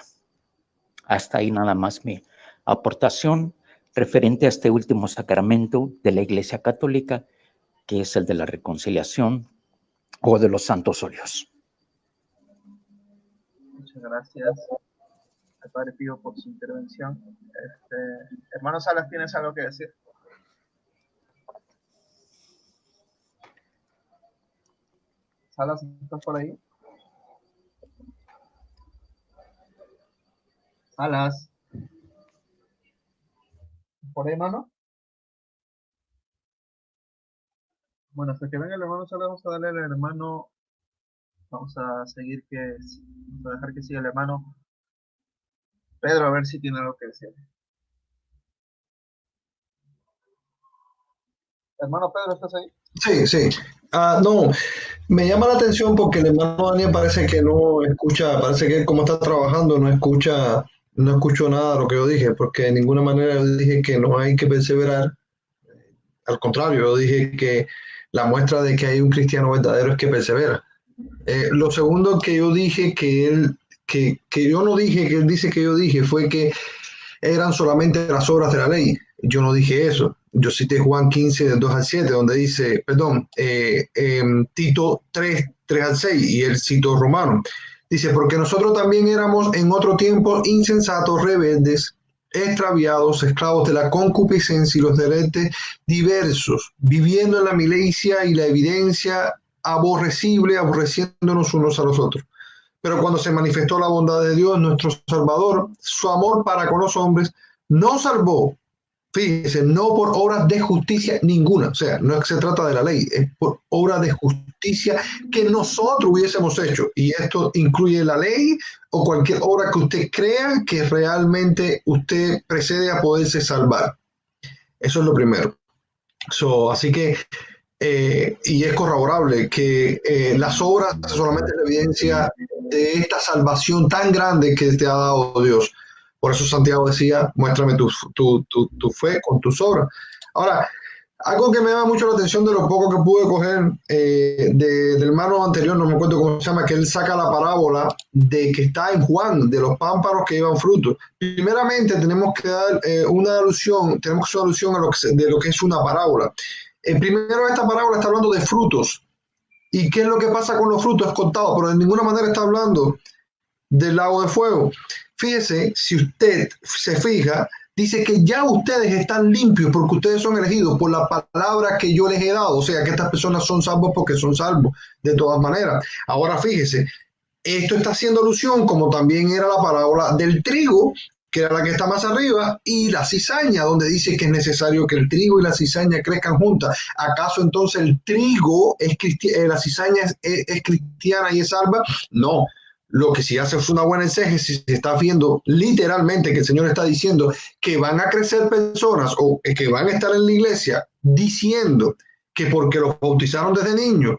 S7: Hasta ahí nada más mi aportación referente a este último sacramento de la Iglesia Católica, que es el de la reconciliación o de los santos óleos.
S1: Muchas gracias al Padre Pío por su intervención. Hermano Salas, ¿tienes algo que decir? Salas, ¿estás por ahí? Salas. ¿Por ahí, hermano? Bueno, hasta que venga el hermano Salas, vamos a darle al hermano, vamos a dejar que siga el hermano Pedro, a ver si tiene algo que decir. Hermano Pedro, ¿estás ahí?
S2: Sí. No, me llama la atención porque el hermano Daniel parece que no escucha, parece que como está trabajando no escucho nada de lo que yo dije, porque de ninguna manera yo dije que no hay que perseverar. Al contrario, yo dije que la muestra de que hay un cristiano verdadero es que persevera. Lo segundo que yo dije que yo no dije, que él dice que yo dije, fue que eran solamente las obras de la ley. Yo no dije eso. Yo cité Juan 15, del 2 al 7, donde dice, Tito 3 al 6, y él citó Romano. Dice, porque nosotros también éramos en otro tiempo insensatos, rebeldes, extraviados, esclavos de la concupiscencia y los deleites diversos, viviendo en la milicia y la evidencia aborrecible, aborreciéndonos unos a los otros. Pero cuando se manifestó la bondad de Dios, nuestro Salvador, su amor para con los hombres, nos salvó Fíjese, no por obras de justicia ninguna, o sea, no es que se trata de la ley, es por obras de justicia que nosotros hubiésemos hecho, y esto incluye la ley o cualquier obra que usted crea que realmente usted precede a poderse salvar. Eso es lo primero. Así que, y es corroborable que las obras solamente es la evidencia de esta salvación tan grande que te ha dado Dios. Por eso Santiago decía, muéstrame tu fe con tus obras. Ahora, algo que me llama mucho la atención de lo poco que pude coger del hermano anterior, no me acuerdo cómo se llama, que él saca la parábola de que está en Juan, de los pámpanos que llevan frutos. Primeramente tenemos que dar una alusión, tenemos que hacer una alusión a de lo que es una parábola. Primero esta parábola está hablando de frutos. ¿Y qué es lo que pasa con los frutos? Es contado, pero de ninguna manera está hablando del lago de fuego. Fíjese, si usted se fija, dice que ya ustedes están limpios porque ustedes son elegidos por la palabra que yo les he dado. O sea, que estas personas son salvos porque son salvos de todas maneras. Ahora fíjese, esto está haciendo alusión, como también era la parábola del trigo, que era la que está más arriba, y la cizaña, donde dice que es necesario que el trigo y la cizaña crezcan juntas. ¿Acaso entonces el trigo es la cizaña es cristiana y es salva? No. Lo que sí hace es una buena exégesis, se está viendo literalmente que el Señor está diciendo que van a crecer personas o que van a estar en la iglesia diciendo que porque los bautizaron desde niños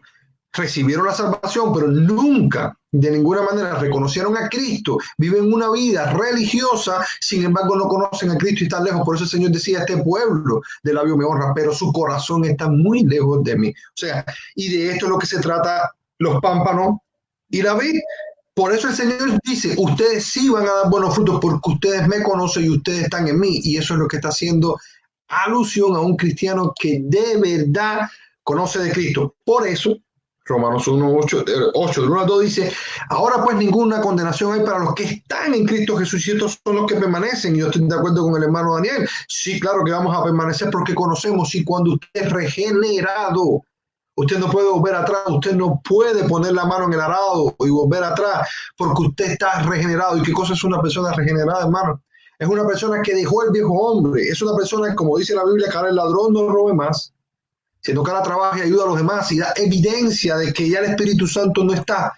S2: recibieron la salvación, pero nunca de ninguna manera reconocieron a Cristo, viven una vida religiosa, sin embargo no conocen a Cristo y están lejos. Por eso el Señor decía, este pueblo de labio me honra, pero su corazón está muy lejos de mí. O sea, y de esto es lo que se trata los pámpanos y la vid. Por eso el Señor dice, ustedes sí van a dar buenos frutos porque ustedes me conocen y ustedes están en mí. Y eso es lo que está haciendo alusión a un cristiano que de verdad conoce de Cristo. Por eso, Romanos 1:8, del 1 al 2 dice, ahora pues ninguna condenación hay para los que están en Cristo Jesús y estos son los que permanecen. Y yo estoy de acuerdo con el hermano Daniel. Sí, claro que vamos a permanecer porque conocemos y cuando usted es regenerado, usted no puede volver atrás, usted no puede poner la mano en el arado y volver atrás porque usted está regenerado. ¿Y qué cosa es una persona regenerada, hermano? Es una persona que dejó el viejo hombre, es una persona, como dice la Biblia, que ahora el ladrón no robe más, sino que ahora trabaja y ayuda a los demás y da evidencia de que ya el Espíritu Santo no está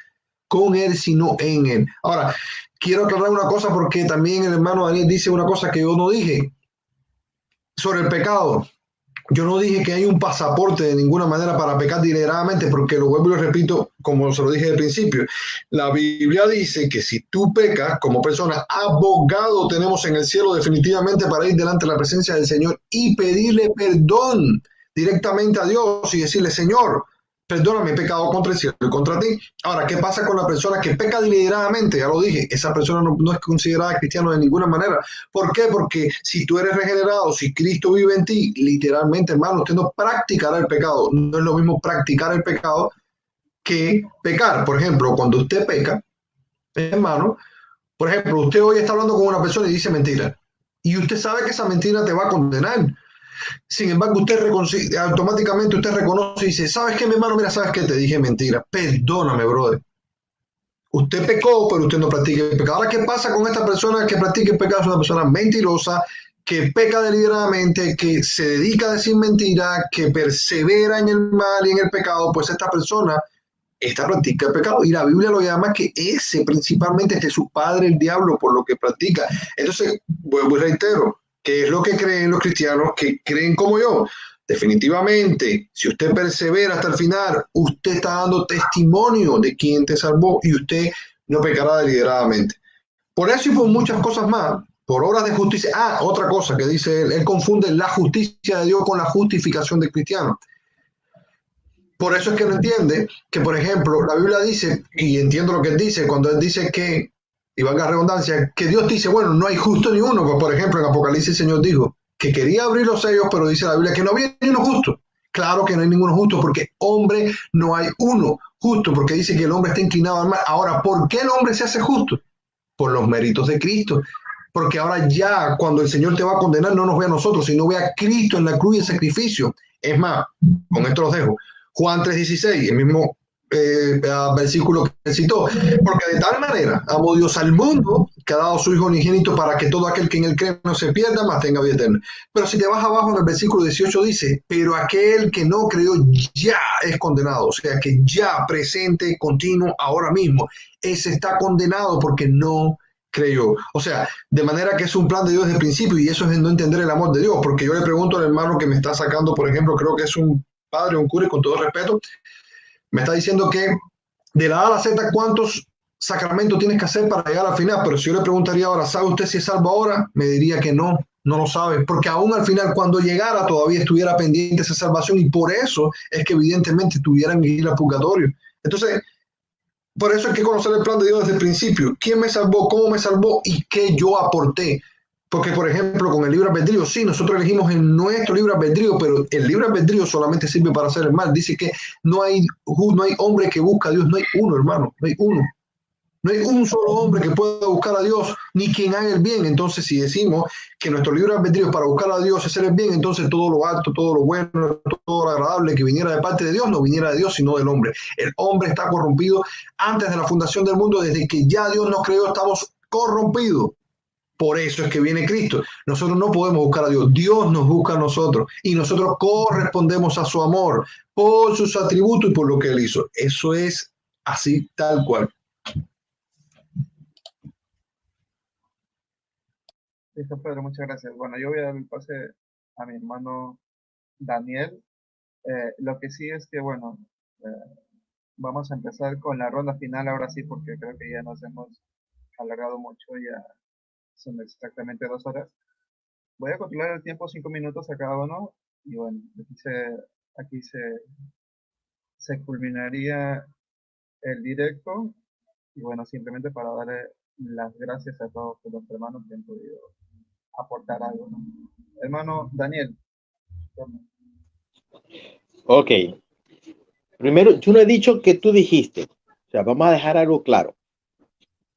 S2: con él, sino en él. Ahora, quiero aclarar una cosa porque también el hermano Daniel dice una cosa que yo no dije sobre el pecado. Yo no dije que hay un pasaporte de ninguna manera para pecar deliberadamente, porque lo vuelvo y lo repito, como se lo dije al principio. La Biblia dice que si tú pecas como persona, abogado tenemos en el cielo definitivamente para ir delante de la presencia del Señor y pedirle perdón directamente a Dios y decirle, Señor, perdóname, he pecado contra el cielo y contra ti. Ahora, ¿qué pasa con la persona que peca deliberadamente? Ya lo dije, esa persona no es considerada cristiano de ninguna manera. ¿Por qué? Porque si tú eres regenerado, si Cristo vive en ti, literalmente, hermano, usted no practicará el pecado. No es lo mismo practicar el pecado que pecar. Por ejemplo, cuando usted peca, hermano, por ejemplo, usted hoy está hablando con una persona y dice mentira. Y usted sabe que esa mentira te va a condenar. Sin embargo, automáticamente usted reconoce y dice, ¿sabes qué, mi hermano? Mira, ¿sabes qué? Te dije mentira. Perdóname, brother. Usted pecó, pero usted no practica el pecado. Ahora, ¿qué pasa con esta persona que practica el pecado? Es una persona mentirosa, que peca deliberadamente, que se dedica a decir mentira, que persevera en el mal y en el pecado. Pues esta persona practica el pecado. Y la Biblia lo llama que ese principalmente es de su padre, el diablo, por lo que practica. Entonces, vuelvo y reitero, ¿qué es lo que creen los cristianos que creen como yo? Definitivamente, si usted persevera hasta el final, usted está dando testimonio de quién te salvó y usted no pecará deliberadamente. Por eso y por muchas cosas más, por obras de justicia. Otra cosa que dice él confunde la justicia de Dios con la justificación del cristiano. Por eso es que no entiende que, por ejemplo, la Biblia dice, y entiendo lo que él dice, cuando él dice que, y valga la redundancia, que Dios dice, bueno, no hay justo ni uno. Pues, por ejemplo, en Apocalipsis el Señor dijo que quería abrir los sellos, pero dice la Biblia que no había ni uno justo. Claro que no hay ninguno justo, porque hombre no hay uno justo, porque dice que el hombre está inclinado al mal. Ahora, ¿por qué el hombre se hace justo? Por los méritos de Cristo. Porque ahora ya, cuando el Señor te va a condenar, no nos ve a nosotros, sino ve a Cristo en la cruz y el sacrificio. Es más, con esto los dejo. Juan 3:16, el mismo versículo que citó, porque de tal manera amó Dios al mundo que ha dado su Hijo unigénito para que todo aquel que en él cree no se pierda, mas tenga vida eterna. Pero si te vas abajo en el versículo 18 dice, pero aquel que no creyó ya es condenado, o sea que ya presente, continuo, ahora mismo, ese está condenado porque no creyó. O sea, de manera que es un plan de Dios desde el principio, y eso es no entender el amor de Dios, porque yo le pregunto al hermano que me está sacando, por ejemplo, creo que es un padre, un cura, con todo respeto, me está diciendo que de la A a la Z, ¿cuántos sacramentos tienes que hacer para llegar al final? Pero si yo le preguntaría ahora, ¿sabe usted si es salvo ahora? Me diría que no, no lo sabe, porque aún al final, cuando llegara, todavía estuviera pendiente esa salvación, y por eso es que evidentemente tuvieran que ir al purgatorio. Entonces, por eso hay que conocer el plan de Dios desde el principio. ¿Quién me salvó? ¿Cómo me salvó? ¿Y qué yo aporté? Porque, por ejemplo, con el libre albedrío, sí, nosotros elegimos en nuestro libre albedrío, pero el libre albedrío solamente sirve para hacer el mal. Dice que no hay hombre que busca a Dios, no hay uno, hermano, no hay uno. No hay un solo hombre que pueda buscar a Dios, ni quien haga el bien. Entonces, si decimos que nuestro libre albedrío es para buscar a Dios, hacer el bien, entonces todo lo alto, todo lo bueno, todo lo agradable que viniera de parte de Dios, no viniera de Dios, sino del hombre. El hombre está corrompido antes de la fundación del mundo. Desde que ya Dios nos creó, estamos corrompidos. Por eso es que viene Cristo. Nosotros no podemos buscar a Dios. Dios nos busca a nosotros. Y nosotros correspondemos a su amor por sus atributos y por lo que Él hizo. Eso es así, tal cual.
S1: Listo, Pedro, muchas gracias. Bueno, yo voy a dar el pase a mi hermano Daniel. Lo que sí es que, bueno, vamos a empezar con la ronda final ahora sí, porque creo que ya nos hemos alargado mucho, ya son exactamente 2 horas. Voy a controlar el tiempo 5 minutos a cada uno, y bueno, aquí se culminaría el directo, y bueno, simplemente para darle las gracias a todos los hermanos que han podido aportar algo, ¿no? Hermano Daniel.
S3: Ok. Primero, yo no he dicho que tú dijiste. O sea, vamos a dejar algo claro,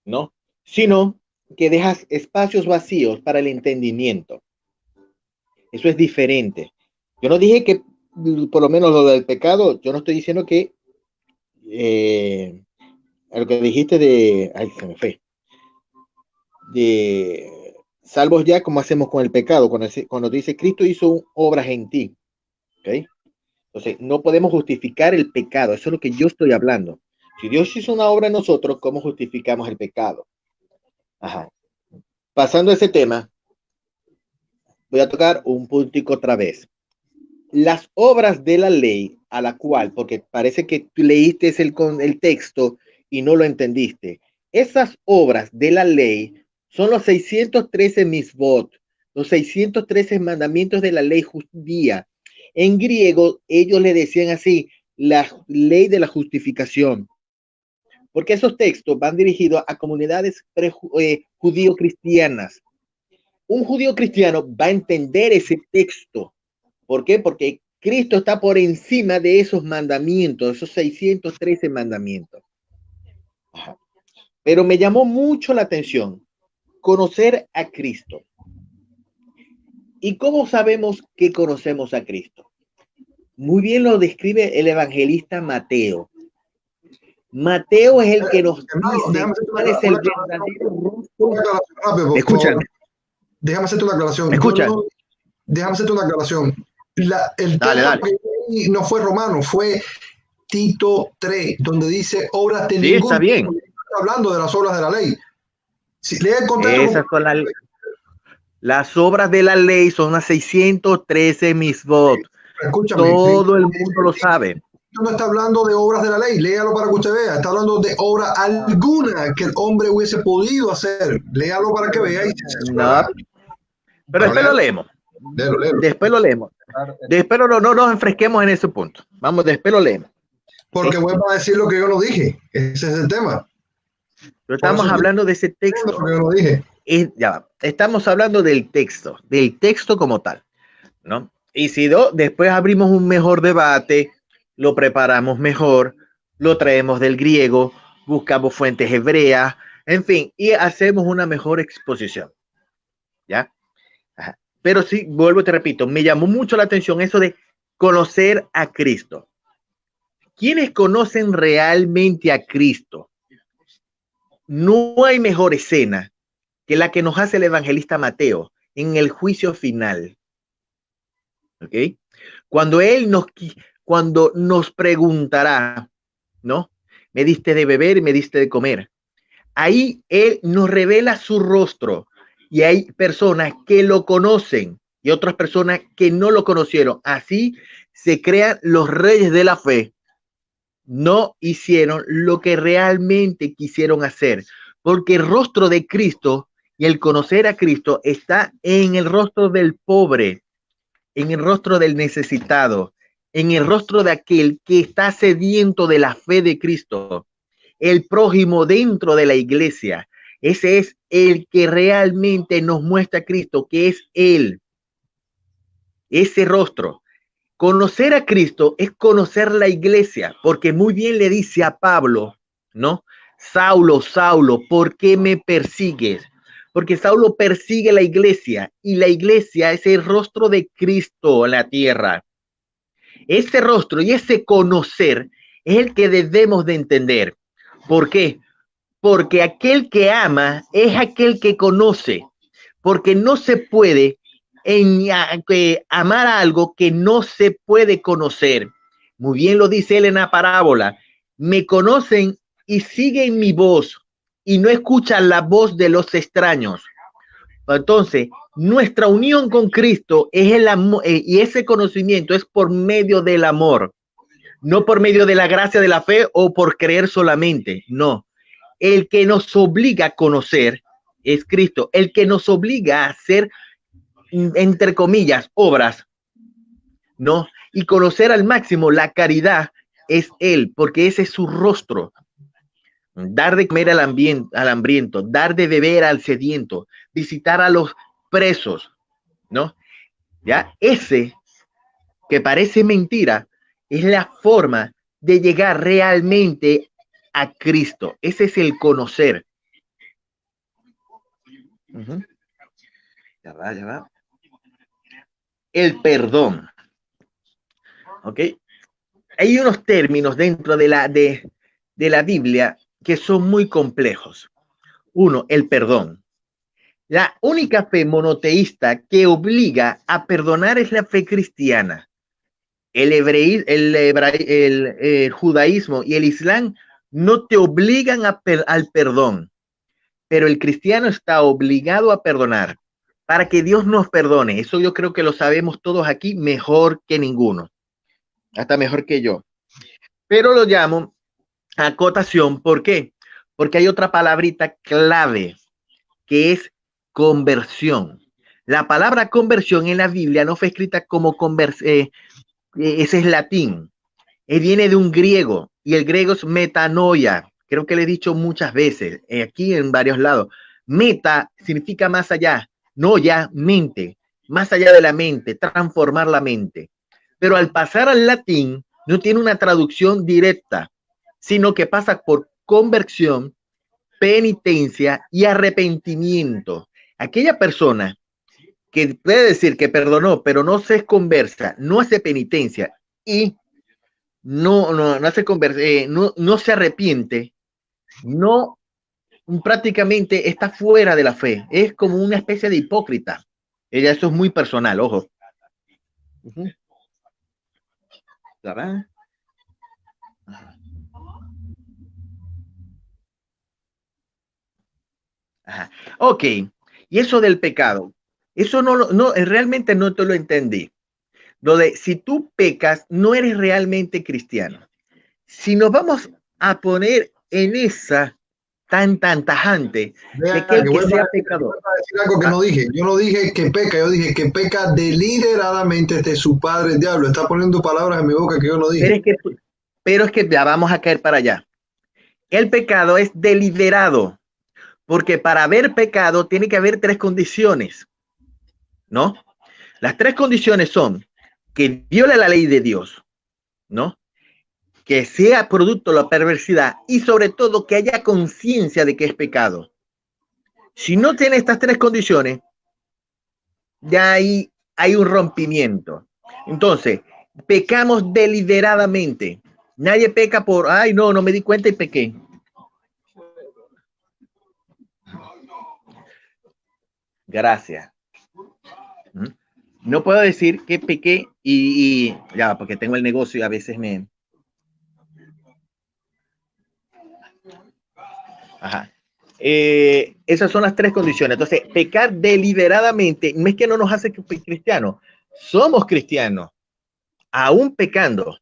S3: ¿no? Sino que dejas espacios vacíos para el entendimiento. Eso es diferente. Yo no dije que, por lo menos lo del pecado, yo no estoy diciendo que lo que dijiste de, ay, se me fue, de salvos ya, como hacemos con el pecado, cuando dice Cristo hizo obras en ti, ¿ok? Entonces, no podemos justificar el pecado, eso es lo que yo estoy hablando. Si Dios hizo una obra en nosotros, ¿cómo justificamos el pecado? Ajá. Pasando a ese tema, voy a tocar un puntico otra vez. Las obras de la ley a la cual, porque parece que tú leíste el texto y no lo entendiste. Esas obras de la ley son los 613 misbot, los 613 mandamientos de la ley judía. En griego, ellos le decían así, la ley de la justificación. Porque esos textos van dirigidos a comunidades judío-cristianas. Un judío cristiano va a entender ese texto. ¿Por qué? Porque Cristo está por encima de esos mandamientos, esos 613 mandamientos. Ajá. Pero me llamó mucho la atención conocer a Cristo. ¿Y cómo sabemos que conocemos a Cristo? Muy bien lo describe el evangelista Mateo. Mateo es el que nos dice cuál es el verdadero rostro. Escúchame.
S2: Déjame hacerte una aclaración.
S3: Escucha.
S2: Déjame hacerte una aclaración. El
S3: dale.
S2: Que no fue Romano, fue Tito 3, donde dice obras de
S3: sí,
S2: ningún.
S3: Está bien.
S2: Está hablando de las obras de la ley. Si lee el contexto.
S3: Esas son las obras de la ley, son las 613 misbot.
S2: Escúchame.
S3: Todo el mundo lo sabe.
S2: No está hablando de obras de la ley, léalo para que usted vea. Está hablando de obra alguna que el hombre hubiese podido hacer. Léalo para que vea.
S3: No. Pero después lo leemos. Después lo leemos. Después no nos enfresquemos en ese punto. Vamos, después lo leemos.
S2: Porque vuelvo a decir lo que yo no dije. Ese es el tema.
S3: Pero estamos hablando de ese texto.
S2: Yo no dije.
S3: Ya, estamos hablando del texto como tal, ¿no? Y si después abrimos un mejor debate, lo preparamos mejor, lo traemos del griego, buscamos fuentes hebreas, en fin, y hacemos una mejor exposición. ¿Ya? Ajá. Pero sí, vuelvo y te repito, me llamó mucho la atención eso de conocer a Cristo. ¿quiénes conocen realmente a Cristo? No hay mejor escena que la que nos hace el evangelista Mateo en el juicio final. ¿Ok? Cuando nos preguntará, ¿no? Me diste de beber y me diste de comer. Ahí él nos revela su rostro y hay personas que lo conocen y otras personas que no lo conocieron. Así se crean los reyes de la fe. No hicieron lo que realmente quisieron hacer, porque el rostro de Cristo y el conocer a Cristo está en el rostro del pobre, en el rostro del necesitado, en el rostro de aquel que está sediento de la fe de Cristo, el prójimo dentro de la iglesia. Ese es el que realmente nos muestra a Cristo, que es Él, ese rostro. Conocer a Cristo es conocer la iglesia, porque muy bien le dice a Pablo, ¿no? Saulo, Saulo, ¿por qué me persigues? Porque Saulo persigue la iglesia y la iglesia es el rostro de Cristo en la tierra. Ese rostro y ese conocer es el que debemos de entender. ¿Por qué? Porque aquel que ama es aquel que conoce, porque no se puede amar a algo que no se puede conocer. Muy bien lo dice él en la parábola. Me conocen y siguen mi voz y no escuchan la voz de los extraños. Entonces, nuestra unión con Cristo es el amor, y ese conocimiento es por medio del amor, no por medio de la gracia de la fe o por creer solamente. No, el que nos obliga a conocer es Cristo, el que nos obliga a hacer, entre comillas, obras, ¿no? Y conocer al máximo la caridad es Él, porque ese es su rostro. Dar de comer al hambriento, dar de beber al sediento, visitar a los presos, ¿no? Ya, ese que parece mentira es la forma de llegar realmente a Cristo. Ese es el conocer. Ya va. El perdón. ¿Ok? Hay unos términos dentro de la Biblia que son muy complejos. Uno, el perdón. La única fe monoteísta que obliga a perdonar es la fe cristiana. El judaísmo y el islam no te obligan al perdón, pero el cristiano está obligado a perdonar para que Dios nos perdone. Eso yo creo que lo sabemos todos aquí mejor que ninguno, hasta mejor que yo. Pero lo llamo acotación. ¿Por qué? Porque hay otra palabrita clave que es conversión. La palabra conversión en la Biblia no fue escrita como ese es latín. Viene de un griego y el griego es metanoia. Creo que le he dicho muchas veces, aquí en varios lados. Meta significa más allá, noia, mente, más allá de la mente, transformar la mente. Pero al pasar al latín, no tiene una traducción directa, sino que pasa por conversión, penitencia y arrepentimiento. Aquella persona que puede decir que perdonó, pero no se conversa, no hace penitencia y no se arrepiente, no prácticamente está fuera de la fe. Es como una especie de hipócrita. Eso es muy personal, ojo. ¿Verdad? Ajá. Ok, y eso del pecado, eso realmente no te lo entendí. Lo de si tú pecas, no eres realmente cristiano. Si nos vamos a poner en esa tan tajante de que el que sea pecador.
S2: Decir algo que no dije. Yo no dije que peca, yo dije que peca deliberadamente de su padre el diablo. Está poniendo palabras en mi boca que yo no dije.
S3: Pero es que ya vamos a caer para allá. El pecado es deliberado, porque para haber pecado tiene que haber 3 condiciones, ¿no? Las 3 condiciones son que viole la ley de Dios, ¿no? Que sea producto de la perversidad y sobre todo que haya conciencia de que es pecado. Si no tiene estas 3 condiciones, ya hay un rompimiento. Entonces, pecamos deliberadamente. Nadie peca por, ay, no me di cuenta y pequé. Gracias. No puedo decir que pequé y ya, porque tengo el negocio y a veces me... Ajá. Esas son las tres condiciones. Entonces, pecar deliberadamente no es que no nos hace cristianos. Somos cristianos, aún pecando.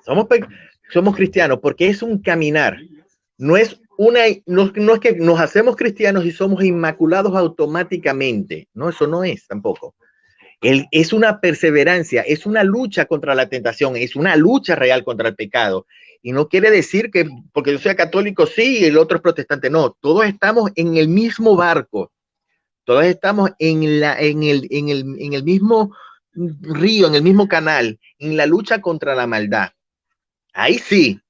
S3: Somos cristianos porque es un caminar. No es que nos hacemos cristianos y somos inmaculados automáticamente. No, eso no es tampoco. Es una perseverancia, es una lucha contra la tentación, es una lucha real contra el pecado. Y no quiere decir que porque yo sea católico sí y el otro es protestante, no. Todos estamos en el mismo barco. Todos estamos en el mismo río, en el mismo canal, en la lucha contra la maldad. Ahí sí.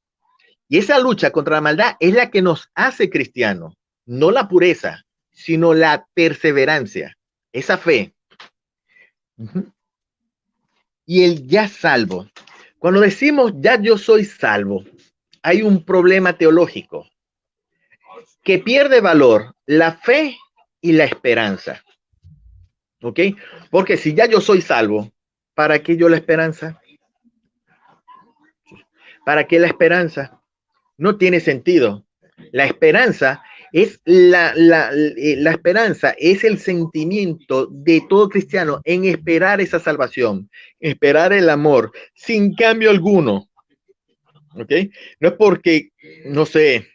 S3: Y esa lucha contra la maldad es la que nos hace cristianos, no la pureza, sino la perseverancia, esa fe. Y el ya salvo. Cuando decimos ya yo soy salvo, hay un problema teológico que pierde valor la fe y la esperanza. ¿Ok? Porque si ya yo soy salvo, ¿para qué yo la esperanza? ¿Para qué la esperanza? No tiene sentido. La esperanza es la esperanza es el sentimiento de todo cristiano en esperar esa salvación, esperar el amor sin cambio alguno. ¿Ok? No es porque, no sé,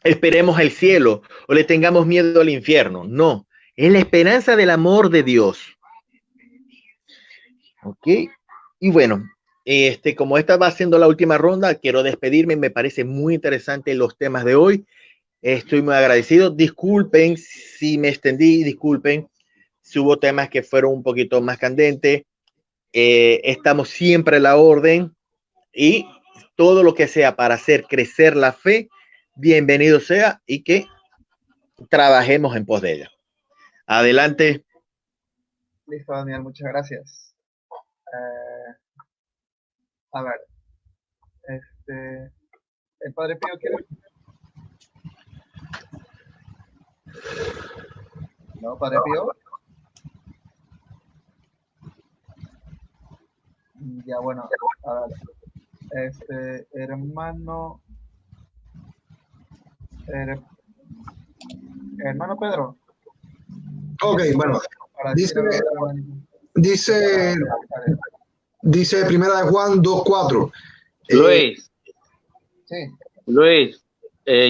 S3: esperemos el cielo o le tengamos miedo al infierno. No, es la esperanza del amor de Dios. ¿Ok? Y bueno, como esta va siendo la última ronda, quiero despedirme. Me parece muy interesante los temas de hoy. Estoy muy agradecido. Disculpen si me extendí, disculpen si hubo temas que fueron un poquito más candentes. Estamos siempre a la orden y todo lo que sea para hacer crecer la fe, bienvenido sea y que trabajemos en pos de ella. Adelante.
S1: Listo, Daniel, muchas gracias. A ver, el Padre Pío quiere... ¿No, Padre Pío? Ya, bueno, a ver, hermano Pedro.
S2: Ok, bueno, dice Primera de Juan 2:4.
S5: Luis,
S1: Sí.
S5: Luis,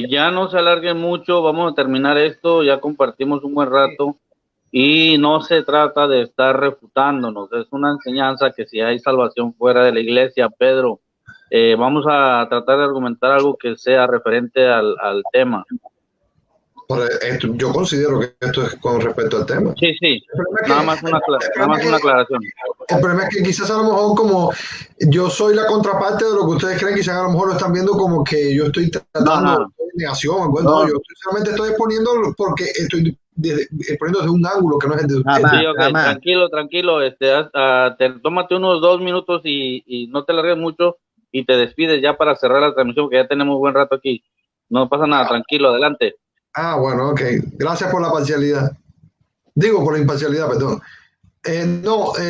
S5: ya no se alargue mucho, vamos a terminar esto, ya compartimos un buen rato y no se trata de estar refutándonos, es una enseñanza que si hay salvación fuera de la iglesia, Pedro, vamos a tratar de argumentar algo que sea referente al tema.
S2: Yo considero que esto es con respecto al tema.
S5: Sí, nada más una aclaración.
S2: El problema es que quizás a lo mejor como yo soy la contraparte de lo que ustedes creen, quizás a lo mejor lo están viendo como que yo estoy tratando de negación. Bueno, yo solamente estoy exponiendo porque estoy exponiendo desde un ángulo que no es el de ustedes.
S5: Sí, okay. Tranquilo. Tómate unos 2 minutos y no te largues mucho y te despides ya para cerrar la transmisión porque ya tenemos buen rato aquí. No pasa nada, tranquilo, adelante.
S2: Bueno, ok. Gracias por la parcialidad. Digo, por la imparcialidad, perdón.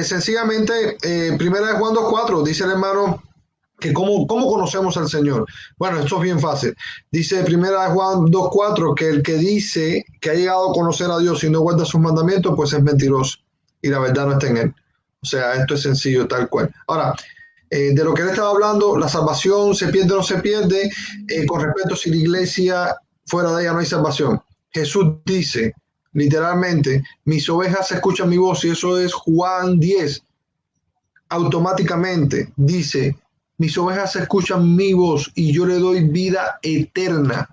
S2: Sencillamente, Primera de Juan 2:4, dice el hermano que cómo conocemos al Señor. Bueno, esto es bien fácil. Dice Primera de Juan 2:4 que el que dice que ha llegado a conocer a Dios y no guarda sus mandamientos, pues es mentiroso y la verdad no está en él. O sea, esto es sencillo, tal cual. Ahora, de lo que él estaba hablando, la salvación se pierde o no se pierde, con respecto a si la iglesia fuera de ella no hay salvación. Jesús dice literalmente, mis ovejas escuchan mi voz, y eso es Juan 10. Automáticamente dice, mis ovejas escuchan mi voz y yo le doy vida eterna.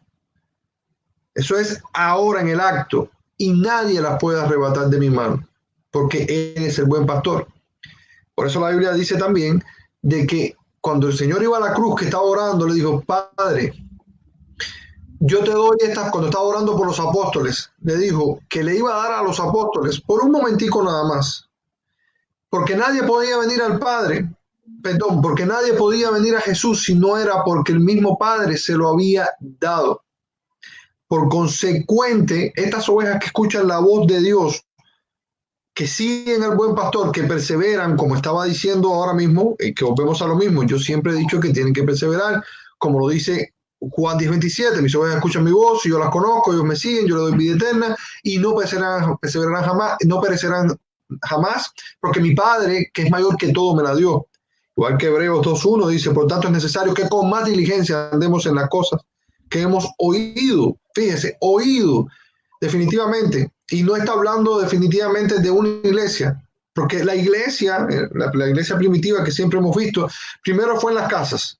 S2: Eso es ahora en el acto y nadie las puede arrebatar de mi mano, porque Él es el buen pastor. Por eso la Biblia dice también de que cuando el Señor iba a la cruz, que estaba orando, le dijo, Padre, yo te doy estas, cuando estaba orando por los apóstoles, le dijo que le iba a dar a los apóstoles por un momentico nada más, porque nadie podía venir al Padre Perdón, porque nadie podía venir a Jesús si no era porque el mismo Padre se lo había dado. Por consecuente, estas ovejas que escuchan la voz de Dios, que siguen al buen pastor, que perseveran, como estaba diciendo ahora mismo, que volvemos a lo mismo, yo siempre he dicho que tienen que perseverar, como lo dice Juan 10:27, mis ovejas escuchan mi voz, y yo las conozco, ellos me siguen, yo les doy vida eterna, y no perseverarán jamás, no perecerán jamás, porque mi Padre, que es mayor que todo, me la dio. Igual que Hebreos 2:1 dice, por tanto es necesario que con más diligencia andemos en las cosas que hemos oído, fíjese, oído, definitivamente, y no está hablando definitivamente de una iglesia, porque la iglesia, la iglesia primitiva que siempre hemos visto, primero fue en las casas,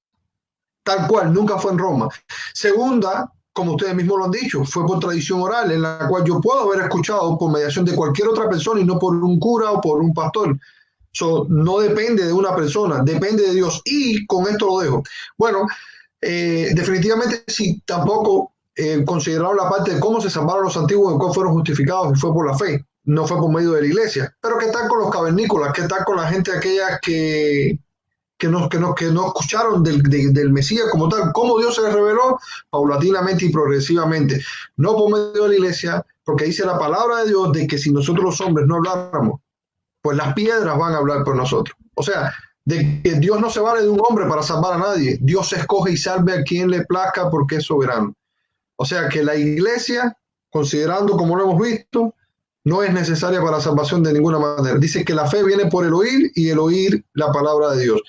S2: tal cual, nunca fue en Roma. Segunda, como ustedes mismos lo han dicho, fue por tradición oral, en la cual yo puedo haber escuchado por mediación de cualquier otra persona y no por un cura o por un pastor. No depende de una persona, depende de Dios. Y con esto lo dejo. Bueno, definitivamente sí, tampoco consideraron la parte de cómo se salvaron los antiguos, de cómo fueron justificados, y fue por la fe, no fue por medio de la iglesia. Pero ¿qué tal con los cavernícolas? ¿Qué tal con la gente aquella que no escucharon del Mesías como tal? ¿Cómo Dios se les reveló? Paulatinamente y progresivamente. No por medio de la iglesia, porque dice la palabra de Dios de que si nosotros los hombres no habláramos, pues las piedras van a hablar por nosotros. O sea, de que Dios no se vale de un hombre para salvar a nadie. Dios escoge y salve a quien le plazca porque es soberano. O sea que la iglesia, considerando como lo hemos visto, no es necesaria para la salvación de ninguna manera. Dice que la fe viene por el oír y el oír la palabra de Dios,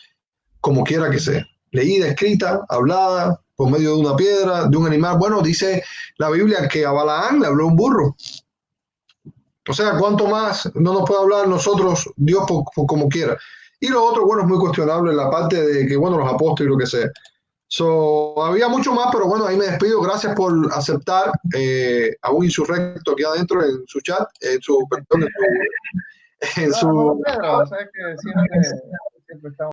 S2: como quiera que sea. Leída, escrita, hablada, por medio de una piedra, de un animal. Bueno, dice la Biblia que a Balaán le habló un burro. O sea, ¿cuánto más no nos puede hablar nosotros Dios por como quiera? Y lo otro, bueno, es muy cuestionable la parte de que, bueno, los apóstoles y lo que sea. Había mucho más, pero bueno, ahí me despido. Gracias por aceptar a un insurrecto aquí adentro en su chat, en su...
S1: Pedro, sabes que siempre estamos